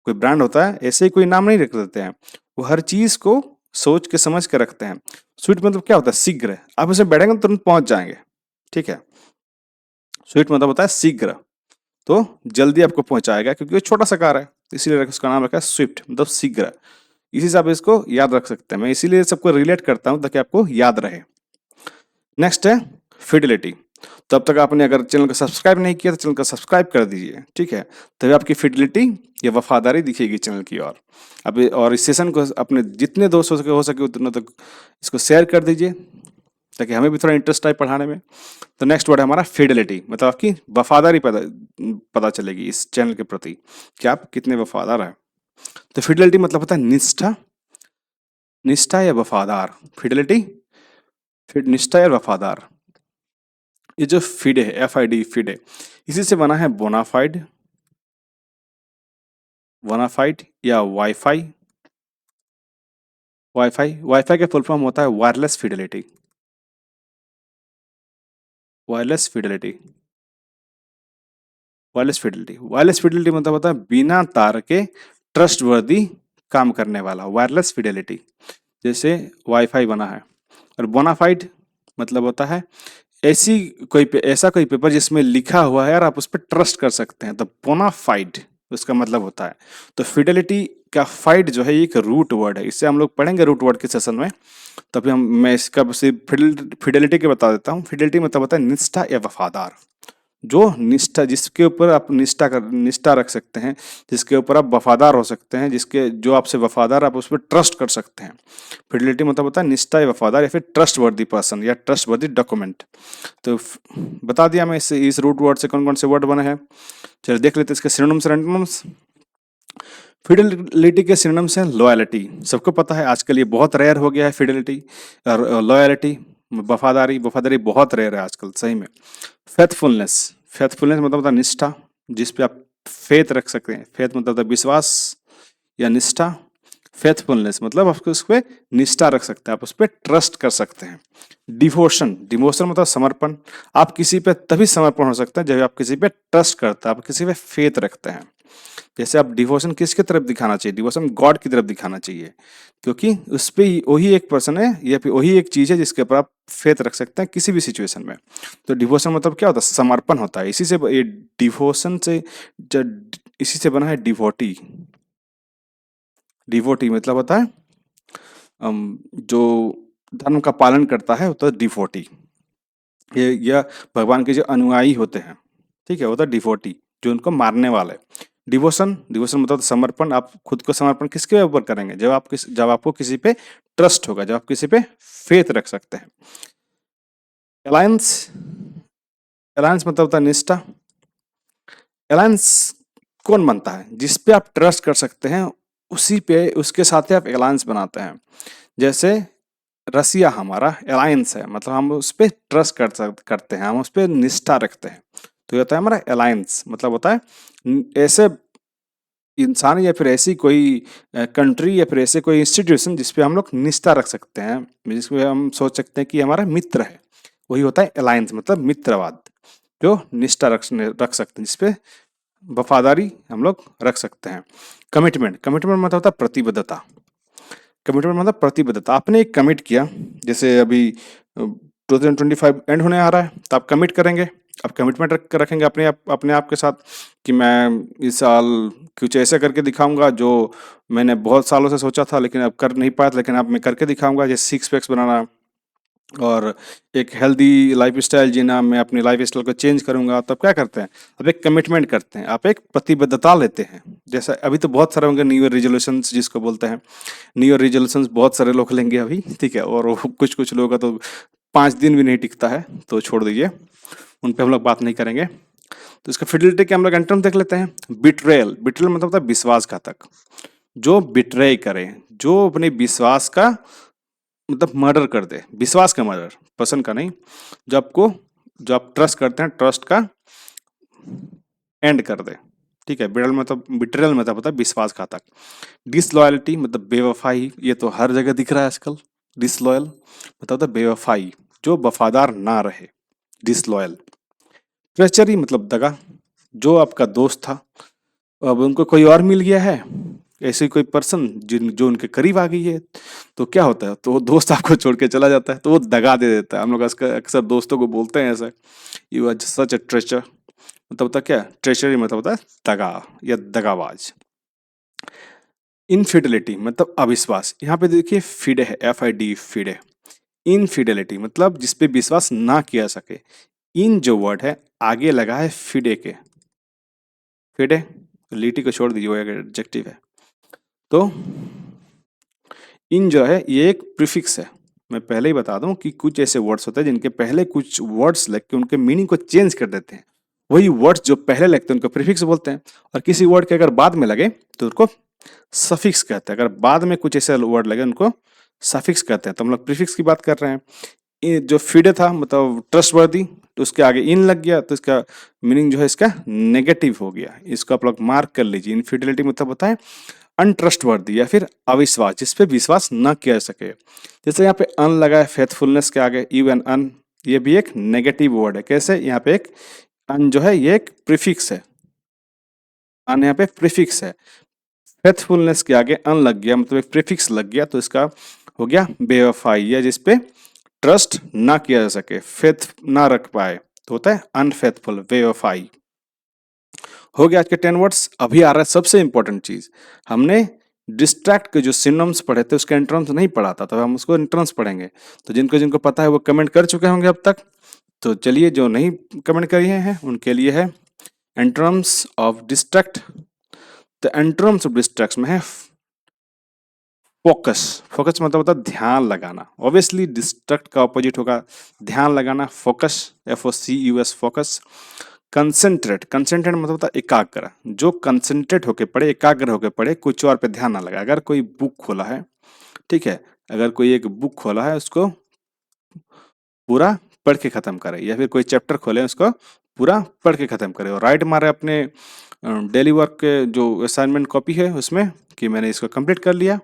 कोई ब्रांड होता है ऐसे ही कोई नाम नहीं रख देते हैं, वो हर चीज को सोच के समझ के रखते हैं। स्विफ्ट मतलब क्या होता है? शीघ्र। आप उसमें बैठेंगे तो तुरंत पहुंच जाएंगे। ठीक है, स्विफ्ट मतलब होता है शीघ्र, तो जल्दी आपको पहुंचाएगा, क्योंकि वो छोटा सा कार है, इसीलिए उसका नाम रखा है स्विफ्ट, मतलब शीघ्र। इसी से आप इसको याद रख सकते हैं, मैं इसीलिए सबको रिलेट करता हूं ताकि आपको याद रहे। नेक्स्ट है फिडिलिटी। तब तक आपने अगर चैनल को सब्सक्राइब नहीं किया तो चैनल को सब्सक्राइब कर दीजिए, ठीक है? तभी आपकी फिडिलिटी या वफादारी दिखेगी चैनल की ओर। अब और इस सेशन को अपने जितने दोस्त हो सके उतने तक इसको शेयर कर दीजिए, ताकि हमें भी थोड़ा इंटरेस्ट आए पढ़ाने में। तो नेक्स्ट वर्ड है हमारा फिडिलिटी, मतलब आपकी वफादारी पता चलेगी इस चैनल के प्रति कि आप कितने वफादार हैं। तो फिडिलिटी मतलब होता है निष्ठा, निष्ठा या वफादार। फिडिलिटी, फिर निष्ठा या वफादार। ये जो फिडे है, FID, फिडे, इसी से बना है बोनाफाइड, बोनाफाइड या वाईफाई। वाईफाई, वाईफाई का फुल फॉर्म होता है wireless fidelity. Wireless fidelity, wireless fidelity, wireless fidelity मतलब होता है बिना तार के ट्रस्टवर्दी काम करने वाला, वायरलेस फिडिलिटी। जैसे वाईफाई बना है। और बोनाफाइड मतलब होता है ऐसा कोई पेपर जिसमें लिखा हुआ है और आप उस पर ट्रस्ट कर सकते हैं, तो बोनाफाइड उसका मतलब होता है। तो फिडेलिटी का फाइड जो है, ये एक रूट वर्ड है, इससे हम लोग पढ़ेंगे रूट वर्ड के सेशन में। तभी मैं इसका फिडेलिटी के बता देता हूँ। फिडेलिटी मतलब होता है निष्ठा या वफादार। जो निष्ठा, जिसके ऊपर आप निष्ठा रख सकते हैं, जिसके ऊपर आप वफादार हो सकते हैं, जिसके जो आपसे वफादार, आप उस पर ट्रस्ट कर सकते हैं। फिडिलिटी मतलब होता है निष्ठा या वफादार या फिर ट्रस्ट वर्दी पर्सन या ट्रस्ट वर्दी डॉक्यूमेंट। तो बता दिया मैं इस रूट वर्ड से कौन कौन से वर्ड बने हैं। चलिए देख लेते हैं इसके सिनोनिम्स और एंटोनिम्स। फिडेलिटी के सिनोनिम्स हैं लॉयलिटी, सबको पता है आजकल ये बहुत रेयर हो गया है फिडेलिटी और लॉयलिटी, वफादारी। वफादारी बहुत रेयर है आजकल सही में। फेथफुलनेस, फेथफुलनेस मतलब होता है निष्ठा, जिस पे आप फेथ रख सकते हैं। फेथ मतलब होता है विश्वास या निष्ठा। फेथफुलनेस मतलब आप उस पे निष्ठा रख सकते हैं, आप उस पे ट्रस्ट कर सकते हैं। डिवोशन, डिवोशन मतलब समर्पण। आप किसी पे तभी समर्पण हो सकता है जब आप किसी पे ट्रस्ट करते हैं, आप किसी पे फेथ रखते हैं। जैसे आप डिवोशन किसकी तरफ दिखाना चाहिए, डिवोशन गॉड की तरफ दिखाना चाहिए, क्योंकि उस पे वही एक पर्सन है या फिर वही एक चीज है जिसके ऊपर आप फेथ रख सकते हैं किसी भी सिचुएशन में। तो डिवोशन मतलब क्या होता है, समर्पण होता है। इसी से ये डिवोशन से इसी से बना है डिवोटी। डिवोटी मतलब होता है जो धर्म का पालन करता है होता है डिवोटी। ये या भगवान के जो अनुयायी होते हैं, ठीक है, होता है डिवोटी, जो उनको मारने वाले। डिवोशन, डिवोशन मतलब समर्पण। आप खुद को समर्पण किसके ऊपर करेंगे, जब आपको किसी पे ट्रस्ट होगा, जब आप किसी पे फेथ रख सकते हैं। अलायंस, अलायंस मतलब होता है निष्ठा। अलायंस कौन बनता है, जिस पे आप ट्रस्ट कर सकते हैं उसी पे, उसके साथ ही आप अलायंस बनाते हैं। जैसे रसिया हमारा अलायंस है, मतलब हम उस पे ट्रस्ट करते हैं, हम उस पे निष्ठा रखते हैं। तो ये होता है हमारा अलायंस, मतलब होता है ऐसे इंसान या फिर ऐसी कोई कंट्री या फिर ऐसे कोई इंस्टीट्यूशन जिस पे हम लोग निष्ठा रख सकते हैं, जिसपे हम सोच सकते हैं कि हमारा मित्र है, वही होता है अलायंस मतलब मित्रवाद। जो निष्ठा रख सकते हैं, जिसपे वफादारी हम लोग रख सकते हैं। कमिटमेंट, कमिटमेंट मतलब होता है प्रतिबद्धता। कमिटमेंट मतलब प्रतिबद्धता। आपने एक कमिट किया, जैसे अभी 2025 एंड होने आ रहा है, तो आप कमिट करेंगे, आप कमिटमेंट रखेंगे अपने आप के साथ कि मैं इस साल कुछ ऐसे करके दिखाऊंगा जो मैंने बहुत सालों से सोचा था लेकिन अब कर नहीं पाया, लेकिन अब मैं करके दिखाऊंगा। जैसे सिक्स पैक्स बनाना और एक हेल्दी लाइफस्टाइल जीना, मैं अपनी लाइफस्टाइल को चेंज करूंगा। तब क्या करते हैं, अब एक कमिटमेंट करते हैं, आप एक प्रतिबद्धता लेते हैं। जैसे अभी तो बहुत सारे होंगे न्यू ईयर रिजोल्यूशंस जिसको बोलते हैं, न्यू ईयर रिजोल्यूशंस बहुत सारे लोग लेंगे अभी, ठीक है, और कुछ कुछ लोगों का तो 5 दिन भी नहीं टिकता है, तो छोड़ दीजिए, उन पे हम लोग बात नहीं करेंगे। तो इसका फिडिलिटी के हम लोग एंटरम देख लेते हैं। बिट्रेयल, बिट्रेयल मतलब होता है विश्वासघातक। जो बिट्रे करे, जो अपने विश्वास का मतलब मर्डर कर दे, विश्वास का मर्डर, पर्सन का नहीं, जो आप ट्रस्ट करते हैं, ट्रस्ट का एंड कर दे, ठीक है। बिट्रेयल मतलब होता है विश्वासघातक। डिसलॉयल्टी मतलब बेवफाई, ये तो हर जगह दिख रहा है आजकल। डिसलॉयल मतलब होता है बेवफाई, जो वफादार ना रहे, डिसलॉयल। ट्रेचरी मतलब दगा, जो आपका दोस्त था अब उनको कोई और मिल गया है, ऐसे कोई पर्सन जिन जो उनके करीब आ गई है, तो क्या होता है, तो वो दोस्त आपको छोड़ के चला जाता है, तो वो दगा दे देता है। हम लोग अक्सर दोस्तों को बोलते हैं ऐसा, यू आर सच अ ट्रेचर, मतलब होता है क्या, ट्रेचरी मतलब होता है दगा या दगाबाज। इनफिडेलिटी मतलब अविश्वास। यहाँ पे देखिए फिडे है, FID, फिडे। इनफिडेलिटी मतलब जिसपे विश्वास ना किया सके। इन जो वर्ड है आगे लगा है फिडे के, फिडे लिटी को छोड़ दीजिए, वो एडजेक्टिव है। तो इन जो है ये एक प्रीफिक्स है। मैं पहले ही बता दूं कि कुछ ऐसे वर्ड्स होते हैं जिनके पहले कुछ वर्ड्स लग के उनके मीनिंग को चेंज कर देते हैं। वही वर्ड्स जो पहले लगते हैं उनको प्रीफिक्स बोलते हैं, और किसी वर्ड के अगर बाद में लगे तो उनको सफिक्स कहते हैं। अगर बाद में कुछ ऐसे वर्ड लगे उनको सफिक्स कहते हैं। तो हम लोग प्रीफिक्स की बात कर रहे हैं। जो फिडे था मतलब ट्रस्टवर्दी, तो उसके आगे इन लग गया, तो इसका मीनिंग जो है इसका नेगेटिव हो गया। इसको आप लोग मार्क कर लीजिए। इनफिडेलिटी मतलब होता है अनट्रस्टवर्दी या फिर अविश्वास, जिस पे विश्वास न किया जा सके। जैसे यहाँ पे अन लगा है फेथफुलनेस के आगे, इवन अन, ये भी एक नेगेटिव वर्ड है। कैसे, यहाँ पे एक अन जो है ये एक प्रीफिक्स है, अन यहाँ पे प्रीफिक्स है। फेथफुलनेस के आगे अन लग गया मतलब एक प्रीफिक्स लग गया, तो इसका हो गया बेवफाई, या जिसपे ट्रस्ट ना किया जा सके, फेथ ना रख पाए, तो होता है अनफेथफुल, बेवफाई। हो गया आज के 10 वर्ड्स। अभी आ रहा है सबसे इंपॉर्टेंट चीज। हमने डिस्ट्रैक्ट के जो सिनोनिम्स पढ़े थे उसके एंटोनिम्स नहीं पढ़ा था, तो हम उसको एंटोनिम्स पढ़ेंगे। तो जिनको जिनको पता है वो कमेंट कर चुके होंगे अब तक। तो चलिए, जो नहीं कमेंट किए हैं उनके लिए है एंटोनिम्स ऑफ डिस्ट्रैक्ट। तो एंटोनिम्स ऑफ डिस्ट्रैक्ट में है फोकस। फोकस मतलब होता है ध्यान लगाना। ऑब्वियसली डिस्ट्रैक्ट का ऑपोजिट होगा ध्यान लगाना, focus, FOCUS, focus. Concentrate, concentrate मतलब होता है एकाग्र, जो कंसेंट्रेट होके पढ़े, एकाग्र होके पढ़े, कुछ और पे ध्यान ना लगा। अगर कोई बुक खोला है, ठीक है, अगर कोई एक बुक खोला है उसको पूरा पढ़ के खत्म करे, या फिर कोई चैप्टर खोले उसको पूरा पढ़ के खत्म करे, और राइट मारे अपने डेली वर्क के जो असाइनमेंट कॉपी है उसमें कि मैंने इसको कंप्लीट कर लिया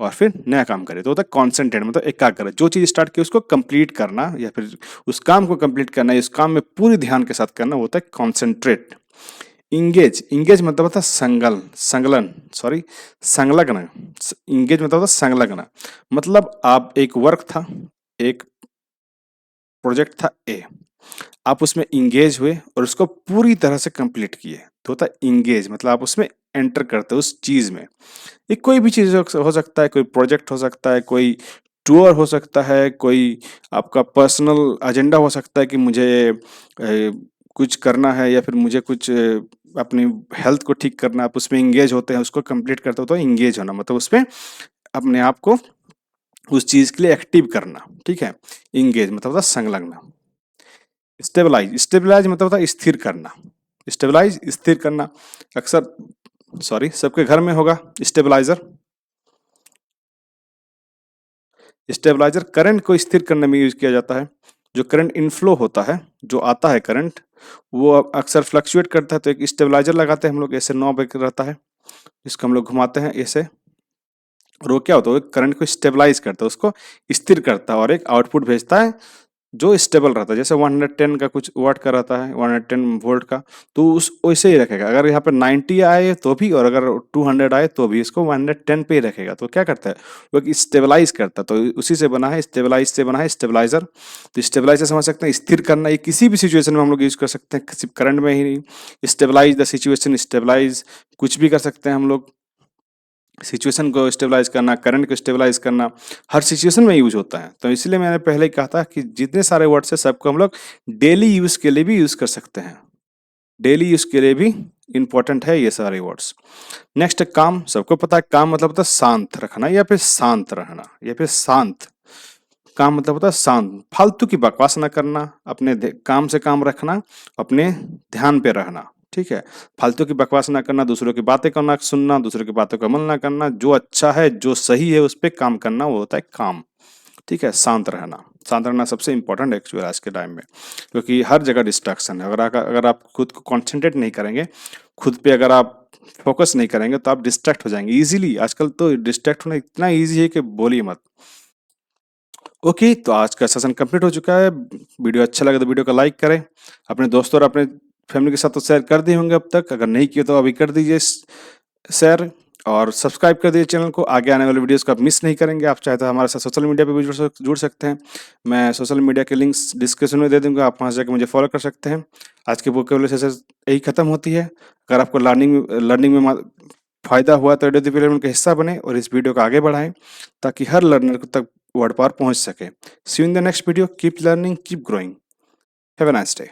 और फिर नया काम करे। तो होता है कॉन्सेंट्रेट, मतलब एकाग्र, जो चीज़ स्टार्ट की उसको कंप्लीट करना या फिर उस काम को कंप्लीट करना, इस काम में पूरी ध्यान के साथ करना, वो होता है कॉन्सेंट्रेट। इंगेज, इंगेज मतलब होता है संलग्न। इंगेज मतलब होता है संलग्न, मतलब आप एक वर्क था, एक प्रोजेक्ट था ए, आप उसमें इंगेज हुए और उसको पूरी तरह से कंप्लीट किए, तो होता है इंगेज, मतलब आप उसमें एंटर करते हो उस चीज में। ये कोई भी चीज हो सकता है, कोई प्रोजेक्ट हो सकता है, कोई टूर हो सकता है, कोई आपका पर्सनल एजेंडा हो सकता है कि मुझे कुछ करना है या फिर मुझे कुछ अपनी हेल्थ को ठीक करना है, आप उसमें इंगेज होते हैं, उसको कंप्लीट करते हो, तो इंगेज होना मतलब उसमें अपने आप को उस चीज के लिए एक्टिव करना, ठीक है। इंगेज मतलब होता है संलग्न। स्टेबलाइज, स्टेबलाइज मतलब होता है स्थिर करना, स्टेबलाइज स्थिर करना। अक्सर सबके घर में होगा स्टेबलाइजर। स्टेबलाइजर करंट को स्थिर करने में यूज किया जाता है। जो करंट इनफ्लो होता है, जो आता है करंट, वो अक्सर फ्लक्चुएट करता है, तो एक स्टेबलाइजर लगाते हैं हम लोग, ऐसे नॉब एक रहता है, इसको हम लोग घुमाते हैं ऐसे, और वो क्या होता है, करंट को स्टेबलाइज करता है, उसको स्थिर करता है और एक आउटपुट भेजता है जो स्टेबल रहता है। जैसे 110 का कुछ वाट का रहता है, 110 वोल्ट का, तो उस वैसे ही रखेगा। अगर यहाँ पे 90 आए तो भी, और अगर 200 आए तो भी, इसको 110 पे ही रखेगा। तो क्या करता है, वो स्टेबलाइज करता है। तो उसी से बना है, स्टेबलाइज से बना है स्टेबलाइजर। तो स्टेबलाइजर समझ सकते हैं स्थिर करना, ये किसी भी सिचुएशन में हम लोग यूज कर सकते हैं, सिर्फ करंट में ही नहीं। स्टेबलाइज द सिचुएशन, स्टेबलाइज कुछ भी कर सकते हैं हम लोग। सिचुएशन को स्टेबलाइज करना, करंट को स्टेबलाइज करना, हर सिचुएशन में यूज होता है। तो इसलिए मैंने पहले ही कहा था कि जितने सारे वर्ड्स है सबको हम लोग डेली यूज के लिए भी यूज कर सकते हैं। डेली यूज के लिए भी इंपॉर्टेंट है ये सारे वर्ड्स। नेक्स्ट, काम। सबको पता है काम मतलब होता है शांत रखना या फिर शांत रहना या फिर शांत। काम मतलब होता है शांत, फालतू की बकवास ना करना, अपने काम से काम रखना, अपने ध्यान पे रहना, ठीक है। फालतू की बकवास ना करना, दूसरों की बातें करना, सुनना, दूसरों की बातों का अमल ना करना, जो अच्छा है, जो सही है, उस पर काम करना, वो होता है काम, ठीक है। शांत रहना, शांत रहना सबसे इंपॉर्टेंट है एक्चुअली आज के टाइम में, क्योंकि हर जगह डिस्ट्रैक्शन है। अगर आप खुद को कॉन्सेंट्रेट नहीं करेंगे, खुद पे अगर आप फोकस नहीं करेंगे, तो आप डिस्ट्रैक्ट हो जाएंगे इजीली। आजकल तो डिस्ट्रैक्ट होना इतना ईजी है कि बोलिए मत। ओके, तो आज का सेशन कंप्लीट हो चुका है। वीडियो अच्छा लगे तो वीडियो को लाइक करें, अपने दोस्तों और अपने फैमिली के साथ तो शेयर कर दिए होंगे अब तक। अगर नहीं किए तो अभी कर दीजिए शेयर, और सब्सक्राइब कर दीजिए चैनल को। आगे आने वाले वीडियोस को आप मिस नहीं करेंगे। आप चाहे तो हमारे साथ सोशल मीडिया पे भी जुड़ सकते हैं। मैं सोशल मीडिया के लिंक्स डिस्क्रिप्शन में दे दूंगा, आप वहाँ से जाकर मुझे फॉलो कर सकते हैं। आज की वोकेबुलरी सेशन यही खत्म होती है। अगर आपको लर्निंग में फ़ायदा हुआ तो रेडियो डेवलपमेंट का हिस्सा बने और इस वीडियो को आगे बढ़ाएं, ताकि हर लर्नर तक वर्ड पावर पहुंच सके। See you in the next video. Keep learning, keep growing. Have a nice day.